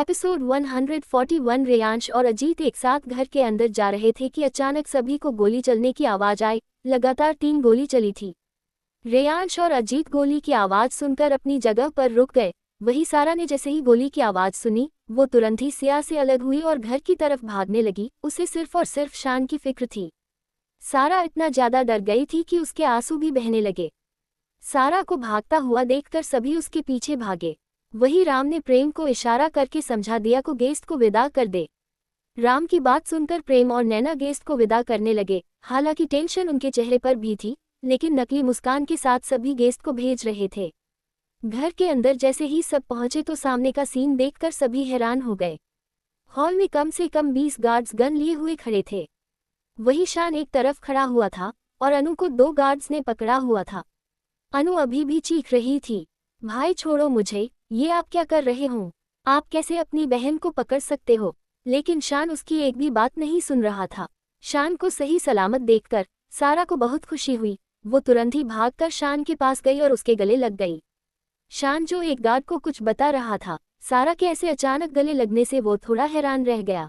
Episode 141। Reyansh और अजीत एक साथ घर के अंदर जा रहे थे कि अचानक सभी को गोली चलने की आवाज आई। लगातार 3 गोली चली थी। रेयांश और अजीत गोली की आवाज सुनकर अपनी जगह पर रुक गए। वही सारा ने जैसे ही गोली की आवाज सुनी, वो तुरंत ही सिया से अलग हुई और घर की तरफ भागने लगी। उसे सिर्फ और सिर्फ शान की फिक्र थी। सारा इतना ज्यादा डर गई थी कि उसके आंसू भी बहने लगे। सारा को भागता हुआ देखकर सभी उसके पीछे भागे। वही राम ने प्रेम को इशारा करके समझा दिया को गेस्ट को विदा कर दे। राम की बात सुनकर प्रेम और नैना गेस्ट को विदा करने लगे। हालांकि टेंशन उनके चेहरे पर भी थी, लेकिन नकली मुस्कान के साथ सभी गेस्ट को भेज रहे थे। घर के अंदर जैसे ही सब पहुंचे तो सामने का सीन देखकर सभी हैरान हो गए। हॉल में कम से कम 20 गार्ड्स गन लिए हुए खड़े थे। वही शान एक तरफ खड़ा हुआ था और अनु को 2 गार्ड्स ने पकड़ा हुआ था। अनु अभी भी चीख रही थी, भाई छोड़ो मुझे, ये आप क्या कर रहे हो? आप कैसे अपनी बहन को पकड़ सकते हो? लेकिन शान उसकी एक भी बात नहीं सुन रहा था। शान को सही सलामत देखकर सारा को बहुत खुशी हुई। वो तुरंत ही भागकर शान के पास गई और उसके गले लग गई। शान जो एक गार्ड को कुछ बता रहा था, सारा के ऐसे अचानक गले लगने से वो थोड़ा हैरान रह गया।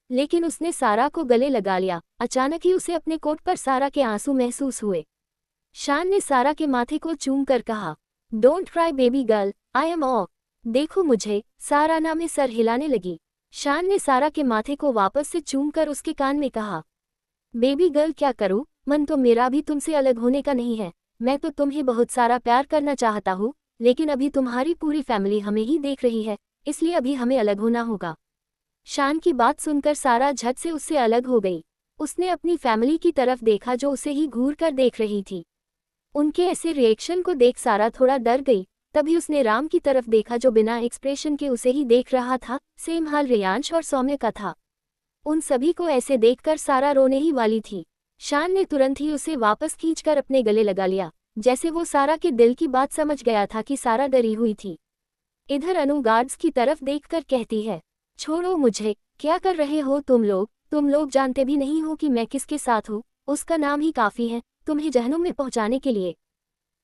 लेकिन उसने सारा को गले लगा लिया। अचानक ही उसे अपने कोट पर सारा के आंसू महसूस हुए। शान ने सारा के माथे को चूम कर कहा, don't cry baby girl, I am of. देखो मुझे, सारा ना में सर हिलाने लगी। शान ने सारा के माथे को वापस से चूम कर उसके कान में कहा, बेबी गर्ल क्या करूं, मन तो मेरा भी तुमसे अलग होने का नहीं है। मैं तो तुम्हें बहुत सारा प्यार करना चाहता हूँ, लेकिन अभी तुम्हारी पूरी फैमिली हमें ही देख रही है, इसलिए अभी हमें अलग होना होगा। शान की बात सुनकर सारा झट से उससे अलग हो गई। उसने अपनी फैमिली की तरफ देखा जो उसे ही घूर कर देख रही थी। उनके ऐसे रिएक्शन को देख सारा थोड़ा डर गई। तभी उसने राम की तरफ देखा जो बिना एक्सप्रेशन के उसे ही देख रहा था। सेम हाल रेयांश और सौम्य का था। उन सभी को ऐसे देखकर सारा रोने ही वाली थी। शान ने तुरंत ही उसे वापस खींचकर अपने गले लगा लिया, जैसे वो सारा के दिल की बात समझ गया था कि सारा डरी हुई थी। इधर अनु गार्ड्स की तरफ देखकर कहती है, छोड़ो मुझे, क्या कर रहे हो तुम लोग जानते भी नहीं हो कि मैं किसके साथ हूँ। उसका नाम ही काफी है तुम्हें जहन्नुम में पहुंचाने के लिए,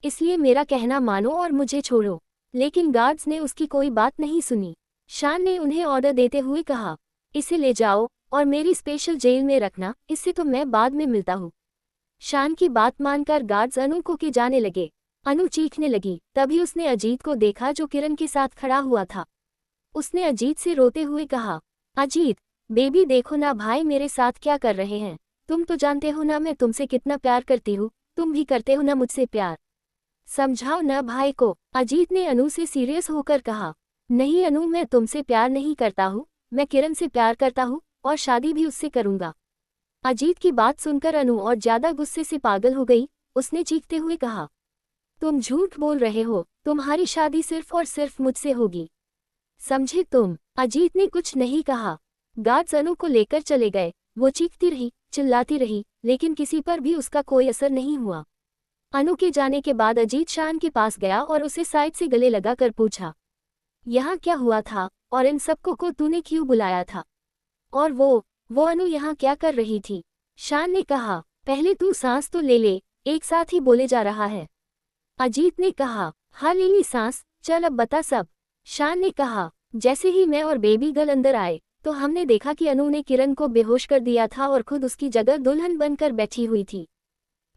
इसलिए मेरा कहना मानो और मुझे छोड़ो। लेकिन गार्ड्स ने उसकी कोई बात नहीं सुनी। शान ने उन्हें ऑर्डर देते हुए कहा, इसे ले जाओ और मेरी स्पेशल जेल में रखना, इससे तो मैं बाद में मिलता हूँ। शान की बात मानकर गार्ड्स अनु को के जाने लगे। अनु चीखने लगी। तभी उसने अजीत को देखा जो किरण के साथ खड़ा हुआ था। उसने अजीत से रोते हुए कहा, अजीत बेबी देखो ना भाई मेरे साथ क्या कर रहे हैं। तुम तो जानते हो ना मैं तुमसे कितना प्यार करती हूँ, तुम भी करते हो ना मुझसे प्यार, समझाओ ना भाई को। अजीत ने अनु से सीरियस होकर कहा, नहीं अनु मैं तुमसे प्यार नहीं करता हूँ, मैं किरण से प्यार करता हूँ और शादी भी उससे करूँगा। अजीत की बात सुनकर अनु और ज्यादा गुस्से से पागल हो गई। उसने चीखते हुए कहा, तुम झूठ बोल रहे हो, तुम्हारी शादी सिर्फ और सिर्फ मुझसे होगी, समझे तुम? अजीत ने कुछ नहीं कहा। गार्ड्स अनु को लेकर चले गए। वो चीखती रही, चिल्लाती रही, लेकिन किसी पर भी उसका कोई असर नहीं हुआ। अनु के जाने के बाद अजीत शान के पास गया और उसे साइड से गले लगाकर पूछा, यहाँ क्या हुआ था और इन सबको को तूने क्यों बुलाया था? और वो अनु यहाँ क्या कर रही थी? शान ने कहा, पहले तू सांस तो ले ले, एक साथ ही बोले जा रहा है। अजीत ने कहा, हाँ ले ली सांस, चल अब बता सब। शान ने कहा, जैसे ही मैं और बेबी गर्ल अंदर आए तो हमने देखा कि अनु ने किरण को बेहोश कर दिया था और खुद उसकी जगह दुल्हन बनकर बैठी हुई थी।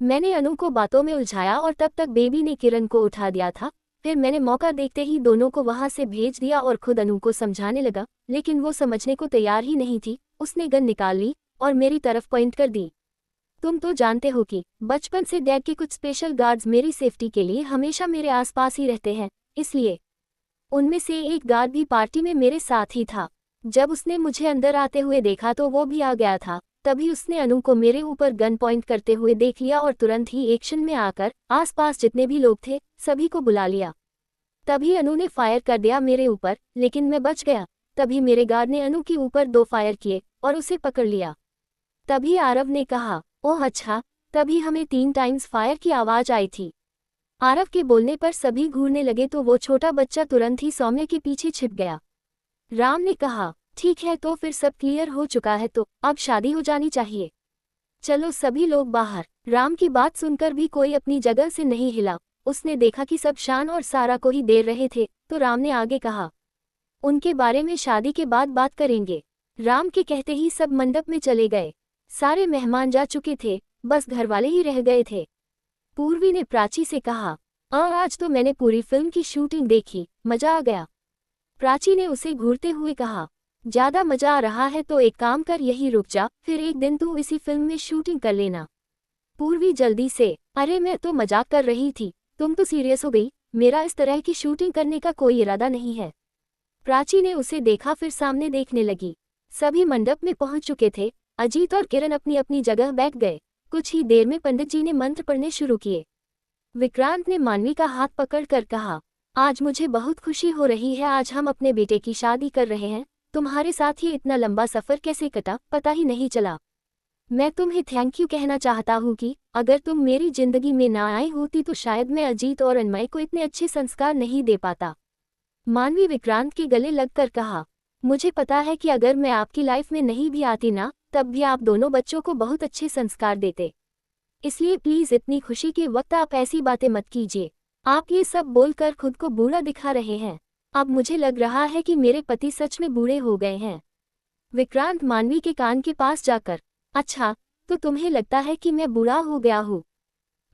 मैंने अनु को बातों में उलझाया और तब तक बेबी ने किरण को उठा दिया था। फिर मैंने मौका देखते ही दोनों को वहां से भेज दिया और खुद अनु को समझाने लगा, लेकिन वो समझने को तैयार ही नहीं थी। उसने गन निकाल ली और मेरी तरफ पॉइंट कर दी। तुम तो जानते हो कि बचपन से डैड के कुछ स्पेशल गार्ड्स मेरी सेफ्टी के लिए हमेशा मेरे आसपास ही रहते हैं, इसलिए उनमें से एक गार्ड भी पार्टी में मेरे साथ ही था। जब उसने मुझे अंदर आते हुए देखा तो वो भी आ गया था। तभी उसने अनु को मेरे ऊपर गन पॉइंट करते हुए देख लिया और तुरंत ही एक्शन में आकर आसपास जितने भी लोग थे सभी को बुला लिया। तभी अनु ने फायर कर दिया मेरे ऊपर, लेकिन मैं बच गया। तभी मेरे गार्ड ने अनु के ऊपर 2 फायर किए और उसे पकड़ लिया। तभी आरव ने कहा, ओह अच्छा। तभी हमें 3 टाइम्स फायर की आवाज आई थी। आरव के बोलने पर सभी घूरने लगे तो वो छोटा बच्चा तुरंत ही सौम्य के पीछे छिप गया। राम ने कहा, ठीक है तो फिर सब क्लियर हो चुका है तो अब शादी हो जानी चाहिए, चलो सभी लोग बाहर। राम की बात सुनकर भी कोई अपनी जगह से नहीं हिला। उसने देखा कि सब शान और सारा को ही देर रहे थे तो राम ने आगे कहा, उनके बारे में शादी के बाद बात करेंगे। राम के कहते ही सब मंडप में चले गए। सारे मेहमान जा चुके थे, बस घरवाले ही रह गए थे। पूर्वी ने प्राची से कहा, आज तो मैंने पूरी फिल्म की शूटिंग देखी, मजा आ गया। प्राची ने उसे घूरते हुए कहा, ज्यादा मजा आ रहा है तो एक काम कर, यही रुक जा, फिर एक दिन तू इसी फिल्म में शूटिंग कर लेना। पूर्वी जल्दी से, अरे मैं तो मजाक कर रही थी, तुम तो सीरियस हो गई, मेरा इस तरह की शूटिंग करने का कोई इरादा नहीं है। प्राची ने उसे देखा, फिर सामने देखने लगी। सभी मंडप में पहुंच चुके थे। अजीत और किरण अपनी अपनी जगह बैठ गए। कुछ ही देर में पंडित जी ने मंत्र पढ़ने शुरू किए। विक्रांत ने मानवी का हाथ पकड़कर कहा, आज मुझे बहुत खुशी हो रही है, आज हम अपने बेटे की शादी कर रहे हैं। तुम्हारे साथ ये इतना लंबा सफर कैसे कटा, पता ही नहीं चला। मैं तुम्हें थैंक यू कहना चाहता हूँ कि अगर तुम मेरी जिंदगी में ना आई होती तो शायद मैं अजीत और अन्मय को इतने अच्छे संस्कार नहीं दे पाता। मानवी विक्रांत के गले लगकर कहा, मुझे पता है कि अगर मैं आपकी लाइफ में नहीं भी आती ना, तब भी आप दोनों बच्चों को बहुत अच्छे संस्कार देते। इसलिए प्लीज इतनी खुशी के वक्त आप ऐसी बातें मत कीजिए। आप ये सब बोलकर खुद को बूढ़ा दिखा रहे हैं। अब मुझे लग रहा है कि मेरे पति सच में बूढ़े हो गए हैं। विक्रांत मानवी के कान के पास जाकर, अच्छा, तो तुम्हें लगता है कि मैं बूढ़ा हो गया हूँ?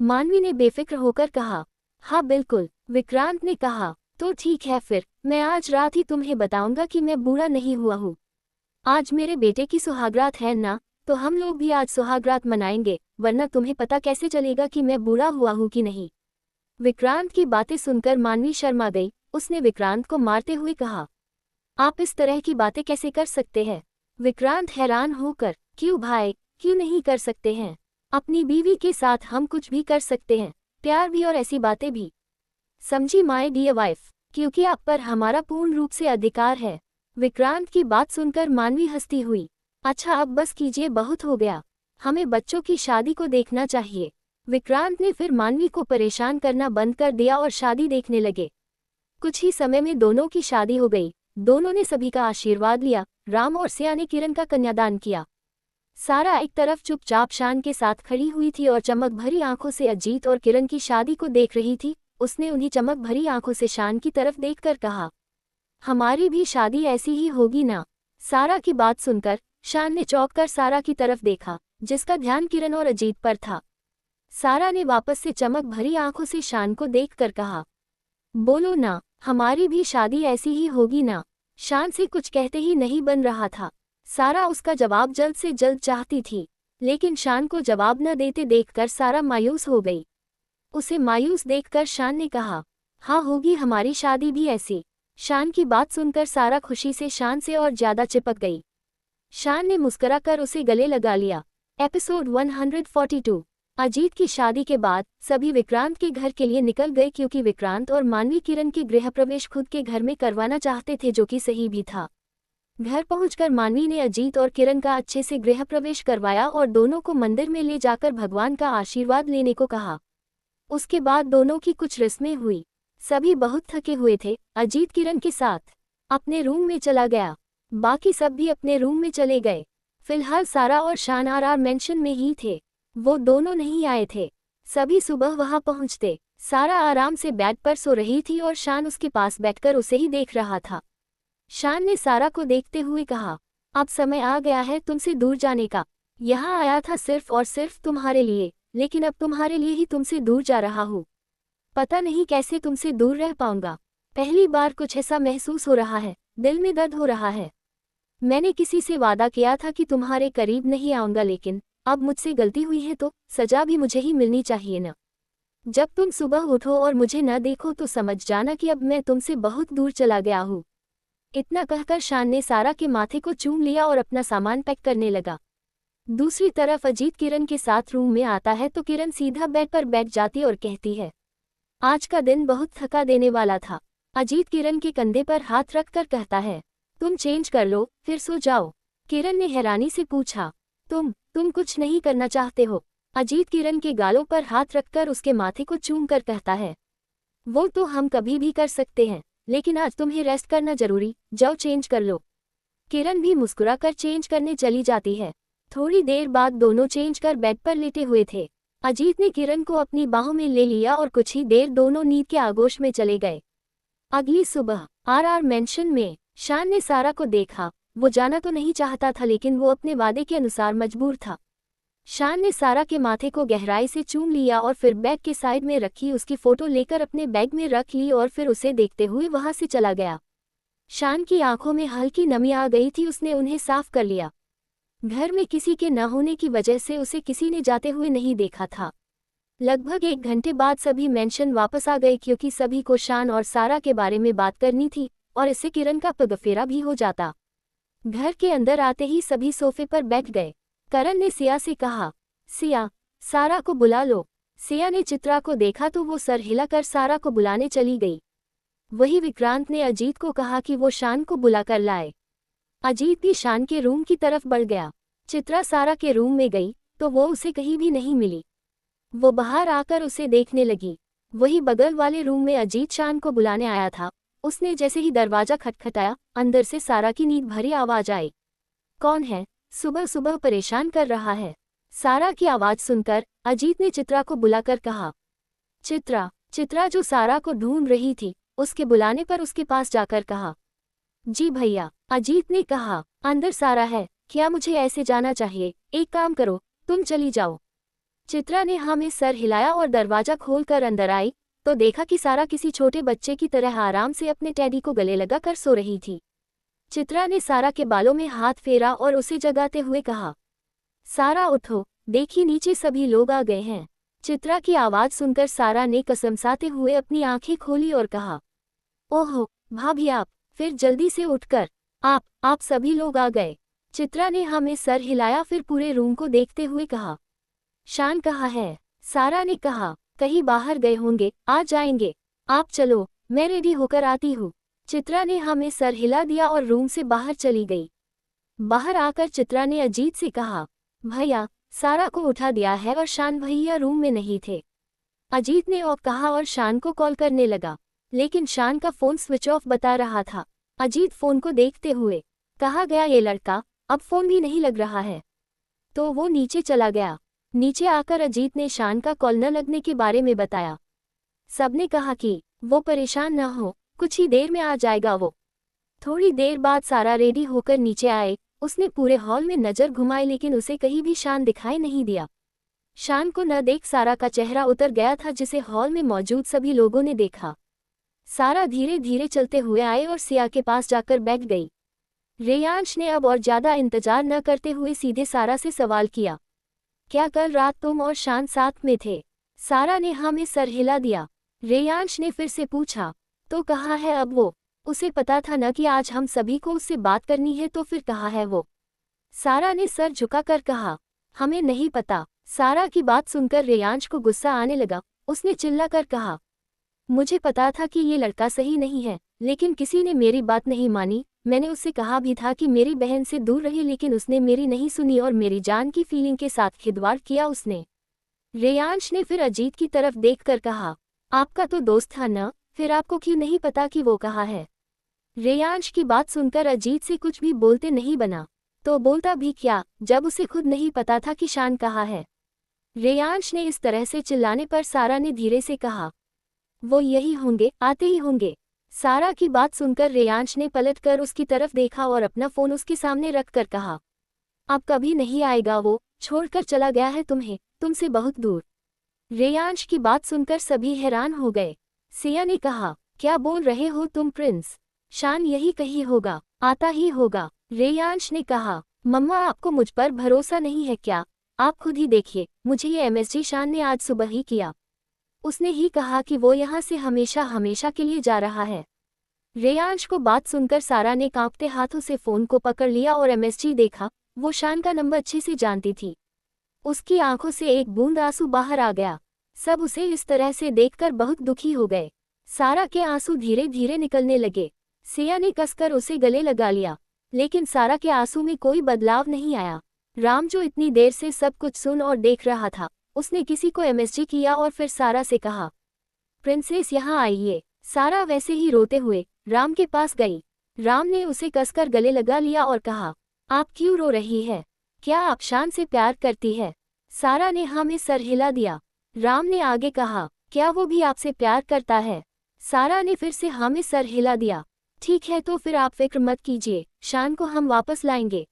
मानवी ने बेफिक्र होकर कहा, हाँ बिल्कुल। विक्रांत ने कहा, तो ठीक है, फिर मैं आज रात ही तुम्हें बताऊंगा कि मैं बूढ़ा नहीं हुआ हूँ। आज मेरे बेटे की सुहागरात है ना, तो हम लोग भी आज सुहागरात मनाएंगे, वरना तुम्हें पता कैसे चलेगा कि मैं बूढ़ा हुआ हूँ कि नहीं। विक्रांत की बातें सुनकर मानवी शर्मा गई। उसने विक्रांत को मारते हुए कहा, आप इस तरह की बातें कैसे कर सकते हैं? विक्रांत हैरान होकर, क्यों भाई, क्यों नहीं कर सकते हैं? अपनी बीवी के साथ हम कुछ भी कर सकते हैं, प्यार भी और ऐसी बातें भी, समझी माय डियर वाइफ, क्योंकि आप पर हमारा पूर्ण रूप से अधिकार है। विक्रांत की बात सुनकर मानवी हंसती हुई, अच्छा अब बस कीजिए, बहुत हो गया, हमें बच्चों की शादी को देखना चाहिए। विक्रांत ने फिर मानवी को परेशान करना बंद कर दिया और शादी देखने लगे। कुछ ही समय में दोनों की शादी हो गई। दोनों ने सभी का आशीर्वाद लिया। राम और सिया ने किरण का कन्यादान किया। सारा एक तरफ चुपचाप शान के साथ खड़ी हुई थी और चमक भरी आंखों से अजीत और किरण की शादी को देख रही थी। उसने उन्हीं चमक भरी आंखों से शान की तरफ देखकर कहा, हमारी भी शादी ऐसी ही होगी ना? सारा की बात सुनकर शान ने चौंक कर सारा की तरफ देखा, जिसका ध्यान किरण और अजीत पर था। सारा ने वापस से चमक भरी आंखों से शान को देखकर कहा, बोलो ना, हमारी भी शादी ऐसी ही होगी ना? शान से कुछ कहते ही नहीं बन रहा था। सारा उसका जवाब जल्द से जल्द चाहती थी, लेकिन शान को जवाब न देते देखकर सारा मायूस हो गई। उसे मायूस देखकर शान ने कहा, हाँ होगी हमारी शादी भी ऐसी। शान की बात सुनकर सारा खुशी से शान से और ज्यादा चिपक गई। शान ने मुस्कुराकर उसे गले लगा लिया। एपिसोड 142। अजीत की शादी के बाद सभी विक्रांत के घर के लिए निकल गए, क्योंकि विक्रांत और मानवी किरण के गृह प्रवेश खुद के घर में करवाना चाहते थे, जो कि सही भी था। घर पहुंचकर मानवी ने अजीत और किरण का अच्छे से गृह प्रवेश करवाया और दोनों को मंदिर में ले जाकर भगवान का आशीर्वाद लेने को कहा। उसके बाद दोनों की कुछ रस्में हुई। सभी बहुत थके हुए थे। अजीत किरण के साथ अपने रूम में चला गया। बाकी सब भी अपने रूम में चले गए। फिलहाल सारा और शान आर मेंशन में ही थे। वो दोनों नहीं आए थे। सभी सुबह वहां पहुंचते। सारा आराम से बेड पर सो रही थी और शान उसके पास बैठकर उसे ही देख रहा था। शान ने सारा को देखते हुए कहा, अब समय आ गया है तुमसे दूर जाने का। यहाँ आया था सिर्फ और सिर्फ तुम्हारे लिए, लेकिन अब तुम्हारे लिए ही तुमसे दूर जा रहा हूँ। पता नहीं कैसे तुमसे दूर रह पाऊंगा। पहली बार कुछ ऐसा महसूस हो रहा है, दिल में दर्द हो रहा है। मैंने किसी से वादा किया था कि तुम्हारे करीब नहीं आऊंगा, लेकिन अब मुझसे गलती हुई है तो सजा भी मुझे ही मिलनी चाहिए ना। जब तुम सुबह उठो और मुझे न देखो तो समझ जाना कि अब मैं तुमसे बहुत दूर चला गया हूँ। इतना कहकर शान ने सारा के माथे को चूम लिया और अपना सामान पैक करने लगा। दूसरी तरफ अजीत किरण के साथ रूम में आता है तो किरण सीधा बेड पर बैठ जाती और कहती है, आज का दिन बहुत थका देने वाला था। अजीत किरण के कंधे पर हाथ रखकर कहता है, तुम चेंज कर लो फिर सो जाओ। किरण ने हैरानी से पूछा, तुम कुछ नहीं करना चाहते हो? अजीत किरण के गालों पर हाथ रखकर उसके माथे को चूम कर कहता है, वो तो हम कभी भी कर सकते हैं, लेकिन आज तुम्हें रेस्ट करना जरूरी, जाओ चेंज कर लो। किरण भी मुस्कुराकर चेंज करने चली जाती है। थोड़ी देर बाद दोनों चेंज कर बेड पर लेटे हुए थे। अजीत ने किरण को अपनी बाहों में ले लिया और कुछ ही देर दोनों नींद के आगोश में चले गए। अगली सुबह आर मेंशन में शान ने सारा को देखा। वो जाना तो नहीं चाहता था लेकिन वो अपने वादे के अनुसार मजबूर था। शान ने सारा के माथे को गहराई से चूम लिया और फिर बैग के साइड में रखी उसकी फोटो लेकर अपने बैग में रख ली और फिर उसे देखते हुए वहां से चला गया। शान की आंखों में हल्की नमी आ गई थी। उसने उन्हें साफ कर लिया। घर में किसी के न होने की वजह से उसे किसी ने जाते हुए नहीं देखा था। लगभग 1 घंटे बाद सभी मेंशन वापस आ गए क्योंकि सभी को शान और सारा के बारे में बात करनी थी और इससे किरण का पगफेरा भी हो जाता। घर के अंदर आते ही सभी सोफे पर बैठ गए। करण ने सिया से कहा, सिया, सारा को बुला लो। सिया ने चित्रा को देखा तो वो सर हिलाकर सारा को बुलाने चली गई। वही विक्रांत ने अजीत को कहा कि वो शान को बुलाकर लाए। अजीत भी शान के रूम की तरफ बढ़ गया। चित्रा सारा के रूम में गई तो वो उसे कहीं भी नहीं मिली। वो बाहर आकर उसे देखने लगी। वही बगल वाले रूम में अजीत शान को बुलाने आया था। उसने जैसे ही दरवाजा खटखटाया, अंदर से सारा की नींद भरी आवाज आई। कौन है? सुबह सुबह परेशान कर रहा है। सारा की आवाज सुनकर अजीत ने चित्रा को बुलाकर कहा। चित्रा जो सारा को ढूंढ रही थी, उसके बुलाने पर उसके पास जाकर कहा, जी भैया। अजीत ने कहा, अंदर सारा है, क्या मुझे ऐसे जाना चाहिए? एक काम करो, तुम चली जाओ। चित्रा ने हाँ में सर हिलाया और दरवाजा खोलकर अंदर आई तो देखा कि सारा किसी छोटे बच्चे की तरह आराम से अपने टैडी को गले लगा कर सो रही थी। चित्रा ने सारा के बालों में हाथ फेरा और उसे जगाते हुए कहा, सारा उठो, देखिए नीचे सभी लोग आ गए हैं। चित्रा की आवाज सुनकर सारा ने कसमसाते हुए अपनी आंखें खोली और कहा, ओहो भाभी आप, फिर जल्दी से उठकर, आप सभी लोग आ गए। चित्रा ने हमें सर हिलाया फिर पूरे रूम को देखते हुए कहा, शान कहाँ है? सारा ने कहा, कहीं बाहर गए होंगे, आ जाएंगे। आप चलो, मैं रेडी होकर आती हूँ। चित्रा ने हमें सर हिला दिया और रूम से बाहर चली गई। बाहर आकर चित्रा ने अजीत से कहा, भैया, सारा को उठा दिया है और शान भैया रूम में नहीं थे। अजीत ने और कहा और शान को कॉल करने लगा, लेकिन शान का फोन स्विच ऑफ बता रहा था। अजीत फोन को देखते हुए, कहाँ गया ये लड़का, अब फोन भी नहीं लग रहा है। तो वो नीचे चला गया। नीचे आकर अजीत ने शान का कॉल न लगने के बारे में बताया। सबने कहा कि वो परेशान न हो, कुछ ही देर में आ जाएगा वो। थोड़ी देर बाद सारा रेडी होकर नीचे आए। उसने पूरे हॉल में नजर घुमाई लेकिन उसे कहीं भी शान दिखाई नहीं दिया। शान को न देख सारा का चेहरा उतर गया था जिसे हॉल में मौजूद सभी लोगों ने देखा। सारा धीरे धीरे चलते हुए आए और सिया के पास जाकर बैठ गई। रेयांश ने अब और ज्यादा इंतजार न करते हुए सीधे सारा से सवाल किया, क्या कल रात तुम और शान साथ में थे? सारा ने हाँ में सर हिला दिया। रेयांश ने फिर से पूछा, तो कहाँ है अब वो? उसे पता था न कि आज हम सभी को उससे बात करनी है, तो फिर कहाँ है वो? सारा ने सर झुकाकर कहा, हमें नहीं पता। सारा की बात सुनकर रेयांश को गुस्सा आने लगा। उसने चिल्लाकर कहा, मुझे पता था कि ये लड़का सही नहीं है, लेकिन किसी ने मेरी बात नहीं मानी। मैंने उससे कहा भी था कि मेरी बहन से दूर रहे, लेकिन उसने मेरी नहीं सुनी और मेरी जान की फीलिंग के साथ खिलवाड़ किया उसने। रेयांश ने फिर अजीत की तरफ देखकर कहा, आपका तो दोस्त था न, फिर आपको क्यों नहीं पता कि वो कहाँ है? रेयांश की बात सुनकर अजीत से कुछ भी बोलते नहीं बना, तो बोलता भी क्या जब उसे खुद नहीं पता था कि शान कहाँ है। रेयांश ने इस तरह से चिल्लाने पर सारा ने धीरे से कहा, वो यही होंगे, आते ही होंगे। सारा की बात सुनकर रेयांश ने पलटकर उसकी तरफ देखा और अपना फोन उसके सामने रखकर कहा, अब कभी नहीं आएगा वो, छोड़कर चला गया है तुम्हें, तुमसे बहुत दूर। रेयांश की बात सुनकर सभी हैरान हो गए। सिया ने कहा, क्या बोल रहे हो तुम प्रिंस? शान यही कहीं होगा, आता ही होगा। रेयांश ने कहा, मम्मा आपको मुझ पर भरोसा नहीं है क्या? आप खुद ही देखिए, मुझे ये एमएसजी शान ने आज सुबह ही किया। उसने ही कहा कि वो यहाँ से हमेशा हमेशा के लिए जा रहा है। रेयांश को बात सुनकर सारा ने कांपते हाथों से फोन को पकड़ लिया और एमएसजी देखा। वो शान का नंबर अच्छे से जानती थी। उसकी आंखों से एक बूंद आंसू बाहर आ गया। सब उसे इस तरह से देखकर बहुत दुखी हो गए। सारा के आंसू धीरे धीरे निकलने लगे। सिया ने कसकर उसे गले लगा लिया, लेकिन सारा के आंसू में कोई बदलाव नहीं आया। राम जो इतनी देर से सब कुछ सुन और देख रहा था, उसने किसी को एमएसजी किया और फिर सारा से कहा, प्रिंसेस यहाँ आइए। सारा वैसे ही रोते हुए राम के पास गई। राम ने उसे कसकर गले लगा लिया और कहा, आप क्यों रो रही है? क्या आप शान से प्यार करती है? सारा ने हाँ में सर हिला दिया। राम ने आगे कहा, क्या वो भी आपसे प्यार करता है? सारा ने फिर से हाँ में सर हिला दिया। ठीक है तो फिर आप फिक्र मत कीजिए, शान को हम वापस लाएंगे।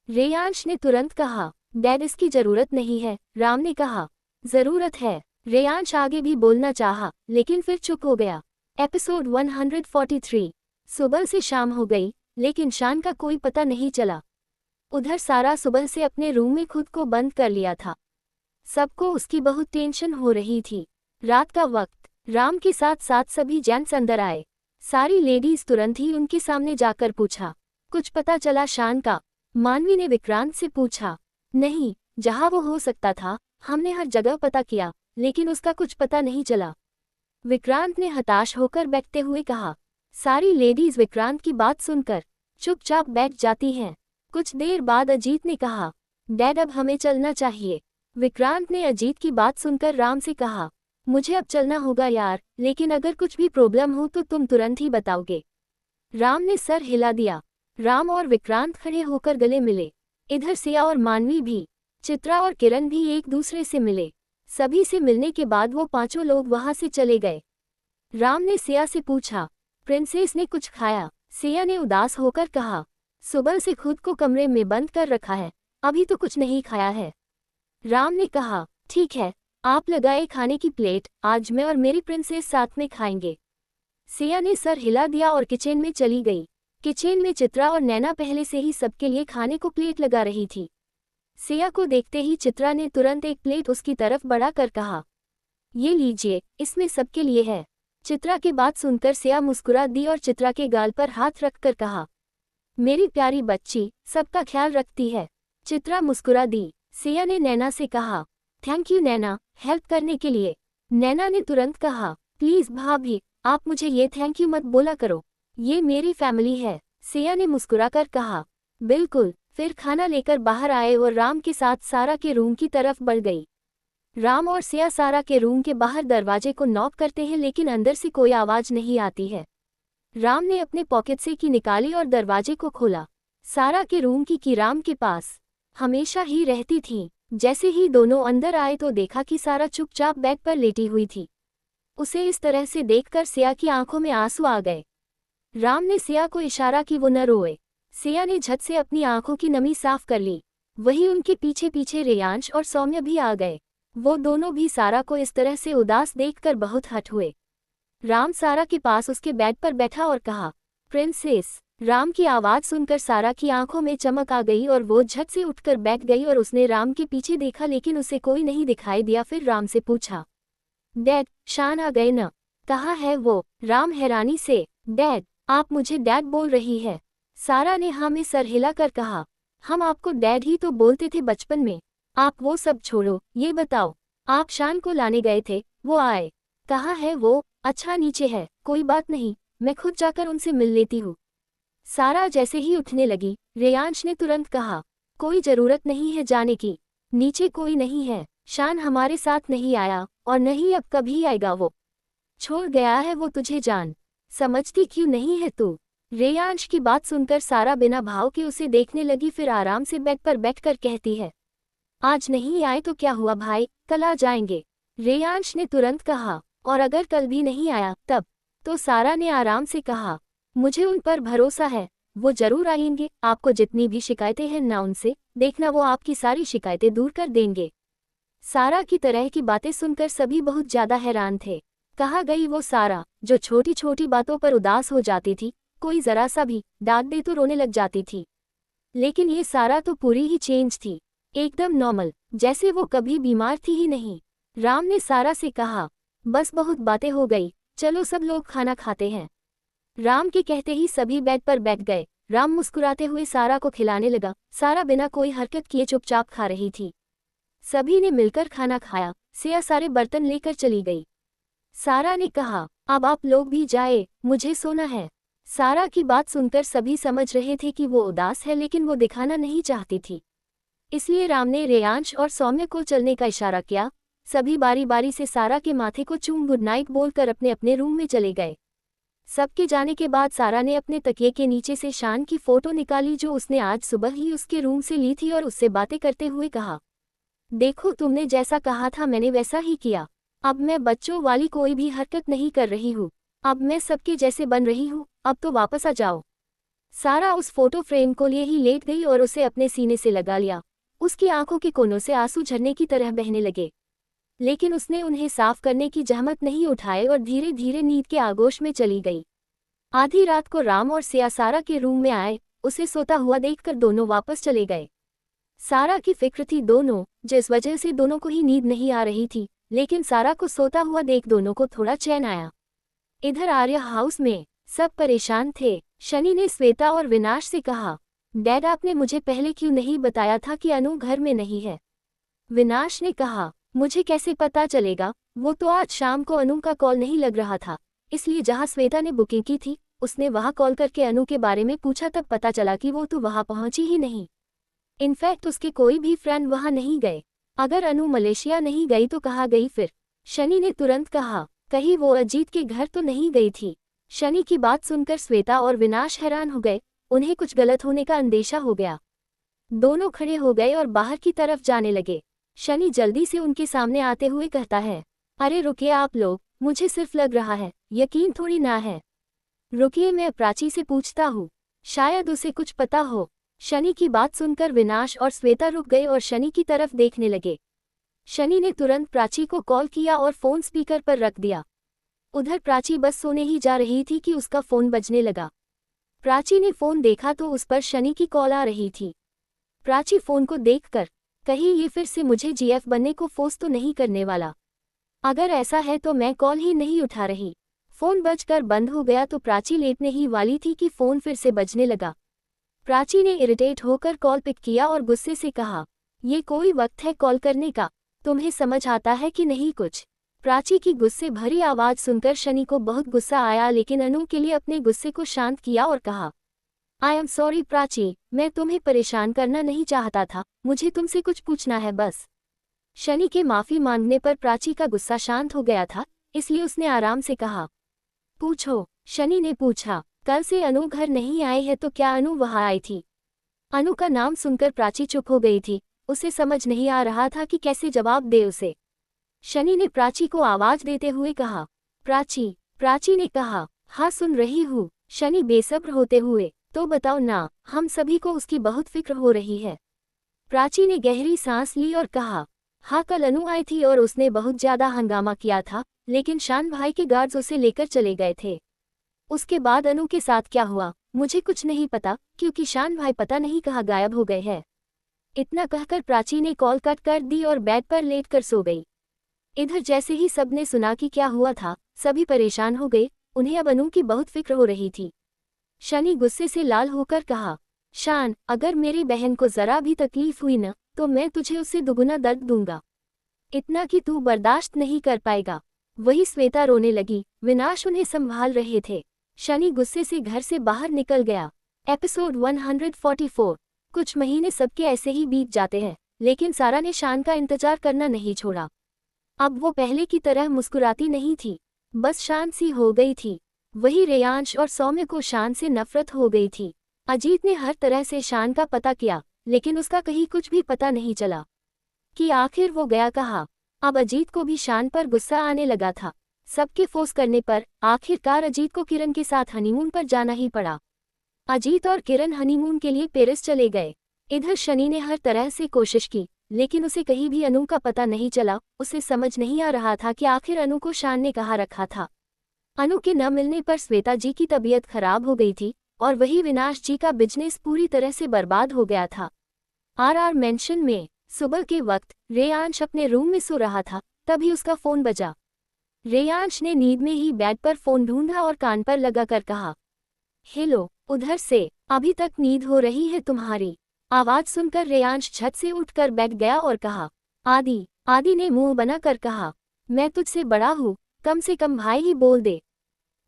रेयांश ने तुरंत कहा। डैड इसकी जरूरत नहीं है, राम ने कहा। जरूरत है। रेयांश आगे भी बोलना चाहा, लेकिन फिर चुप हो गया। एपिसोड 143। सुबह से शाम हो गई, लेकिन शान का कोई पता नहीं चला। उधर सारा सुबह से अपने रूम में खुद को बंद कर लिया था। सबको उसकी बहुत टेंशन हो रही थी। रात का वक्त, राम के साथ साथ सभी जेंट्स अंदर आए। सारी लेडीज तुरंत ही उनके सामने जाकर पूछा, कुछ पता चला शान का? मानवी ने विक्रांत से पूछा। नहीं, जहां वो हो सकता था हमने हर जगह पता किया, लेकिन उसका कुछ पता नहीं चला। विक्रांत ने हताश होकर बैठते हुए कहा। सारी लेडीज विक्रांत की बात सुनकर चुपचाप बैठ जाती हैं। कुछ देर बाद अजीत ने कहा, डैड अब हमें चलना चाहिए। विक्रांत ने अजीत की बात सुनकर राम से कहा, मुझे अब चलना होगा यार, लेकिन अगर कुछ भी प्रॉब्लम हो तो तुम तुरंत ही बताओगे। राम ने सर हिला दिया। राम और विक्रांत खड़े होकर गले मिले। इधर सिया और मानवी भी, चित्रा और किरण भी एक दूसरे से मिले। सभी से मिलने के बाद वो पांचों लोग वहां से चले गए। राम ने सिया से पूछा, प्रिंसेस ने कुछ खाया? सिया ने उदास होकर कहा, सुबह से खुद को कमरे में बंद कर रखा है, अभी तो कुछ नहीं खाया है। राम ने कहा, ठीक है, आप लगाए खाने की प्लेट, आज मैं और मेरी प्रिंसेस साथ में खाएंगे। सिया ने सर हिला दिया और किचन में चली गई। किचन में चित्रा और नैना पहले से ही सबके लिए खाने को प्लेट लगा रही थी। सिया को देखते ही चित्रा ने तुरंत एक प्लेट उसकी तरफ बढ़ाकर कहा, ये लीजिए, इसमें सबके लिए है। चित्रा की बात सुनकर सिया मुस्कुरा दी और चित्रा के गाल पर हाथ रखकर कहा, मेरी प्यारी बच्ची, सबका ख्याल रखती है। चित्रा मुस्कुरा दी। सिया ने नैना से कहा, थैंक यू नैना, हेल्प करने के लिए। नैना ने तुरंत कहा, प्लीज भाभी, आप मुझे ये थैंक यू मत बोला करो, ये मेरी फैमिली है। सिया ने मुस्कुराकर कहा, बिल्कुल। फिर खाना लेकर बाहर आए और राम के साथ सारा के रूम की तरफ बढ़ गई। राम और सिया सारा के रूम के बाहर दरवाजे को नॉक करते हैं, लेकिन अंदर से कोई आवाज नहीं आती है। राम ने अपने पॉकेट से की निकाली और दरवाजे को खोला। सारा के रूम की की राम के पास हमेशा ही रहती थी। जैसे ही दोनों अंदर आए तो देखा कि सारा चुपचाप बेड पर लेटी हुई थी। उसे इस तरह से देखकर सिया की आंखों में आंसू आ गए। राम ने सिया को इशारा कि वो न रोए। सिया ने झट से अपनी आंखों की नमी साफ कर ली। वहीं उनके पीछे पीछे रेयांश और सौम्य भी आ गए। वो दोनों भी सारा को इस तरह से उदास देखकर बहुत हट हुए। राम सारा के पास उसके बेड पर बैठा और कहा, प्रिंसेस। राम की आवाज सुनकर सारा की आंखों में चमक आ गई और वो झट से उठकर बैठ गई और उसने राम के पीछे देखा, लेकिन उसे कोई नहीं दिखाई दिया। फिर राम से पूछा, डैड, शान आ गए न? कहाँ है वो? राम हैरानी से, डैड, आप मुझे डैड बोल रही है? सारा ने हाँ में सर हिलाकर कहा, हम आपको डैड ही तो बोलते थे बचपन में। आप वो सब छोड़ो, ये बताओ, आप शान को लाने गए थे, वो आए? कहाँ है वो? अच्छा नीचे है, कोई बात नहीं, मैं खुद जाकर उनसे मिल लेती हूँ। सारा जैसे ही उठने लगी, रेयांश ने तुरंत कहा, कोई जरूरत नहीं है जाने की, नीचे कोई नहीं है। शान हमारे साथ नहीं आया और नहीं अब कभी आएगा। वो छोड़ गया है वो तुझे जान, समझती क्यों नहीं है तू? रेयांश की बात सुनकर सारा बिना भाव के उसे देखने लगी। फिर आराम से बेड पर बैठकर कहती है, आज नहीं आए तो क्या हुआ भाई, कल आ जाएंगे। रेयांश ने तुरंत कहा, और अगर कल भी नहीं आया तब? तो सारा ने आराम से कहा, मुझे उन पर भरोसा है, वो जरूर आएंगे। आपको जितनी भी शिकायतें हैं ना उनसे, देखना वो आपकी सारी शिकायतें दूर कर देंगे। सारा की तरह की बातें सुनकर सभी बहुत ज्यादा हैरान थे। कहाँ गई वो सारा, जो छोटी छोटी बातों पर उदास हो जाती थी, कोई जरा सा भी डांट दे तो रोने लग जाती थी। लेकिन ये सारा तो पूरी ही चेंज थी, एकदम नॉर्मल, जैसे वो कभी बीमार थी ही नहीं। राम ने सारा से कहा, बस बहुत बातें हो गई, चलो सब लोग खाना खाते हैं। राम के कहते ही सभी बेड पर बैठ गए। राम मुस्कुराते हुए सारा को खिलाने लगा। सारा बिना कोई हरकत किए चुपचाप खा रही थी। सभी ने मिलकर खाना खाया। सिया सारे बर्तन लेकर चली गई। सारा ने कहा, अब आप लोग भी जाए, मुझे सोना है। सारा की बात सुनकर सभी समझ रहे थे कि वो उदास है, लेकिन वो दिखाना नहीं चाहती थी। इसलिए राम ने रेयांश और सौम्य को चलने का इशारा किया। सभी बारी बारी से सारा के माथे को चूम गुड नाइट बोलकर अपने अपने रूम में चले गए। सबके जाने के बाद सारा ने अपने तकिए के नीचे से शान की फोटो निकाली, जो उसने आज सुबह ही उसके रूम से ली थी, और उससे बातें करते हुए कहा, देखो तुमने जैसा कहा था मैंने वैसा ही किया। अब मैं बच्चों वाली कोई भी हरकत नहीं कर रही हूँ। अब मैं सबके जैसे बन रही हूँ, अब तो वापस आ जाओ। सारा उस फोटो फ्रेम को लिए ही लेट गई और उसे अपने सीने से लगा लिया। उसकी आंखों के कोनों से आंसू झरने की तरह बहने लगे, लेकिन उसने उन्हें साफ करने की जहमत नहीं उठाई और धीरे धीरे नींद के आगोश में चली गई। आधी रात को राम और सिया सारा के रूम में आए। उसे सोता हुआ देखकर दोनों वापस चले गए। सारा की फिक्र थी दोनों, जिस वजह से दोनों को ही नींद नहीं आ रही थी, लेकिन सारा को सोता हुआ देख दोनों को थोड़ा चैन आया। इधर आर्य हाउस में सब परेशान थे। शनि ने श्वेता और विनाश से कहा, डैड आपने मुझे पहले क्यों नहीं बताया था कि अनु घर में नहीं है? विनाश ने कहा, मुझे कैसे पता चलेगा, वो तो आज शाम को अनु का कॉल नहीं लग रहा था, इसलिए जहां श्वेता ने बुकिंग की थी उसने वहां कॉल करके अनु के बारे में पूछा, तब पता चला कि वो तो वहां पहुंची ही नहीं। इनफैक्ट उसके कोई भी फ्रेंड वहां नहीं गए। अगर अनु मलेशिया नहीं गई तो कहाँ गई फिर? शनि ने तुरंत कहा, कहीं वो अजीत के घर तो नहीं गई थी। शनि की बात सुनकर श्वेता और विनाश हैरान हो गए। उन्हें कुछ गलत होने का अंदेशा हो गया। दोनों खड़े हो गए और बाहर की तरफ जाने लगे। शनि जल्दी से उनके सामने आते हुए कहता है, अरे रुकिए आप लोग, मुझे सिर्फ लग रहा है, यकीन थोड़ी ना है। रुकिए, मैं प्राची से पूछता हूँ, शायद उसे कुछ पता हो। शनि की बात सुनकर विनाश और श्वेता रुक गए और शनि की तरफ देखने लगे। शनि ने तुरंत प्राची को कॉल किया और फोन स्पीकर पर रख दिया। उधर प्राची बस सोने ही जा रही थी कि उसका फोन बजने लगा। प्राची ने फोन देखा तो उस पर शनि की कॉल आ रही थी। प्राची फोन को देखकर, कहीं ये फिर से मुझे जीएफ बनने को फोर्स तो नहीं करने वाला? अगर ऐसा है तो मैं कॉल ही नहीं उठा रही। फोन बजकर बंद हो गया तो प्राची लेटने ही वाली थी कि फोन फिर से बजने लगा। प्राची ने इरिटेट होकर कॉल पिक किया और गुस्से से कहा, ये कोई वक्त है कॉल करने का? तुम्हें समझ आता है कि नहीं कुछ? प्राची की गुस्से भरी आवाज सुनकर शनि को बहुत गुस्सा आया, लेकिन अनु के लिए अपने गुस्से को शांत किया और कहा, आई एम सॉरी प्राची, मैं तुम्हें परेशान करना नहीं चाहता था, मुझे तुमसे कुछ पूछना है बस। शनि के माफी मांगने पर प्राची का गुस्सा शांत हो गया था, इसलिए उसने आराम से कहा, पूछो। शनि ने पूछा, कल से अनु घर नहीं आई है तो क्या अनु वहां आई थी? अनु का नाम सुनकर प्राची चुप हो गई थी। उसे समझ नहीं आ रहा था कि कैसे जवाब दे उसे। शनि ने प्राची को आवाज देते हुए कहा, प्राची। प्राची ने कहा, हाँ सुन रही हूँ। शनि बेसब्र होते हुए, तो बताओ ना, हम सभी को उसकी बहुत फिक्र हो रही है। प्राची ने गहरी सांस ली और कहा, हाँ कल अनु आई थी और उसने बहुत ज्यादा हंगामा किया था, लेकिन शान भाई के गार्ड्स उसे लेकर चले गए थे। उसके बाद अनु के साथ क्या हुआ मुझे कुछ नहीं पता, क्योंकि शान भाई पता नहीं कहाँ गायब हो गए हैं। इतना कहकर प्राची ने कॉल कट कर दी और बेड पर लेटकर सो गई। इधर जैसे ही सबने सुना कि क्या हुआ था, सभी परेशान हो गए। उन्हें अब अनु की बहुत फिक्र हो रही थी। शनि गुस्से से लाल होकर कहा, शान, अगर मेरी बहन को जरा भी तकलीफ हुई न, तो मैं तुझे उससे दुगुना दर्द दूंगा, इतना कि तू बर्दाश्त नहीं कर पाएगा। वही श्वेता रोने लगी। विनाश उन्हें संभाल रहे थे। शनि गुस्से से घर से बाहर निकल गया। एपिसोड 144। कुछ महीने सबके ऐसे ही बीत जाते हैं, लेकिन सारा ने शान का इंतजार करना नहीं छोड़ा। अब वो पहले की तरह मुस्कुराती नहीं थी, बस शान सी हो गई थी। वही रेयांश और सौम्य को शान से नफरत हो गई थी। अजीत ने हर तरह से शान का पता किया, लेकिन उसका कहीं कुछ भी पता नहीं चला कि आखिर वो गया कहाँ। अब अजीत को भी शान पर गुस्सा आने लगा था। सबके फोर्स करने पर आखिरकार अजीत को किरण के साथ हनीमून पर जाना ही पड़ा। अजीत और किरण हनीमून के लिए पेरिस चले गए। इधर शनि ने हर तरह से कोशिश की, लेकिन उसे कहीं भी अनु का पता नहीं चला। उसे समझ नहीं आ रहा था कि आखिर अनु को शान ने कहाँ रखा था। अनु के न मिलने पर श्वेता जी की तबीयत खराब हो गई थी और वही विनाश जी का बिजनेस पूरी तरह से बर्बाद हो गया था। आरआर मेंशन में सुबह के वक्त रेयांश अपने रूम में सो रहा था, तभी उसका फोन बजा। रेयांश ने नींद में ही बेड पर फोन ढूंढा और कान पर लगाकर कहा, हेलो, उधर से? अभी तक नींद हो रही है तुम्हारी? आवाज सुनकर रेयांश छत से उठकर बैठ गया और कहा, आदि। आदि ने मुंह बनाकर कहा, मैं तुझसे बड़ा हूँ, कम से कम भाई ही बोल दे।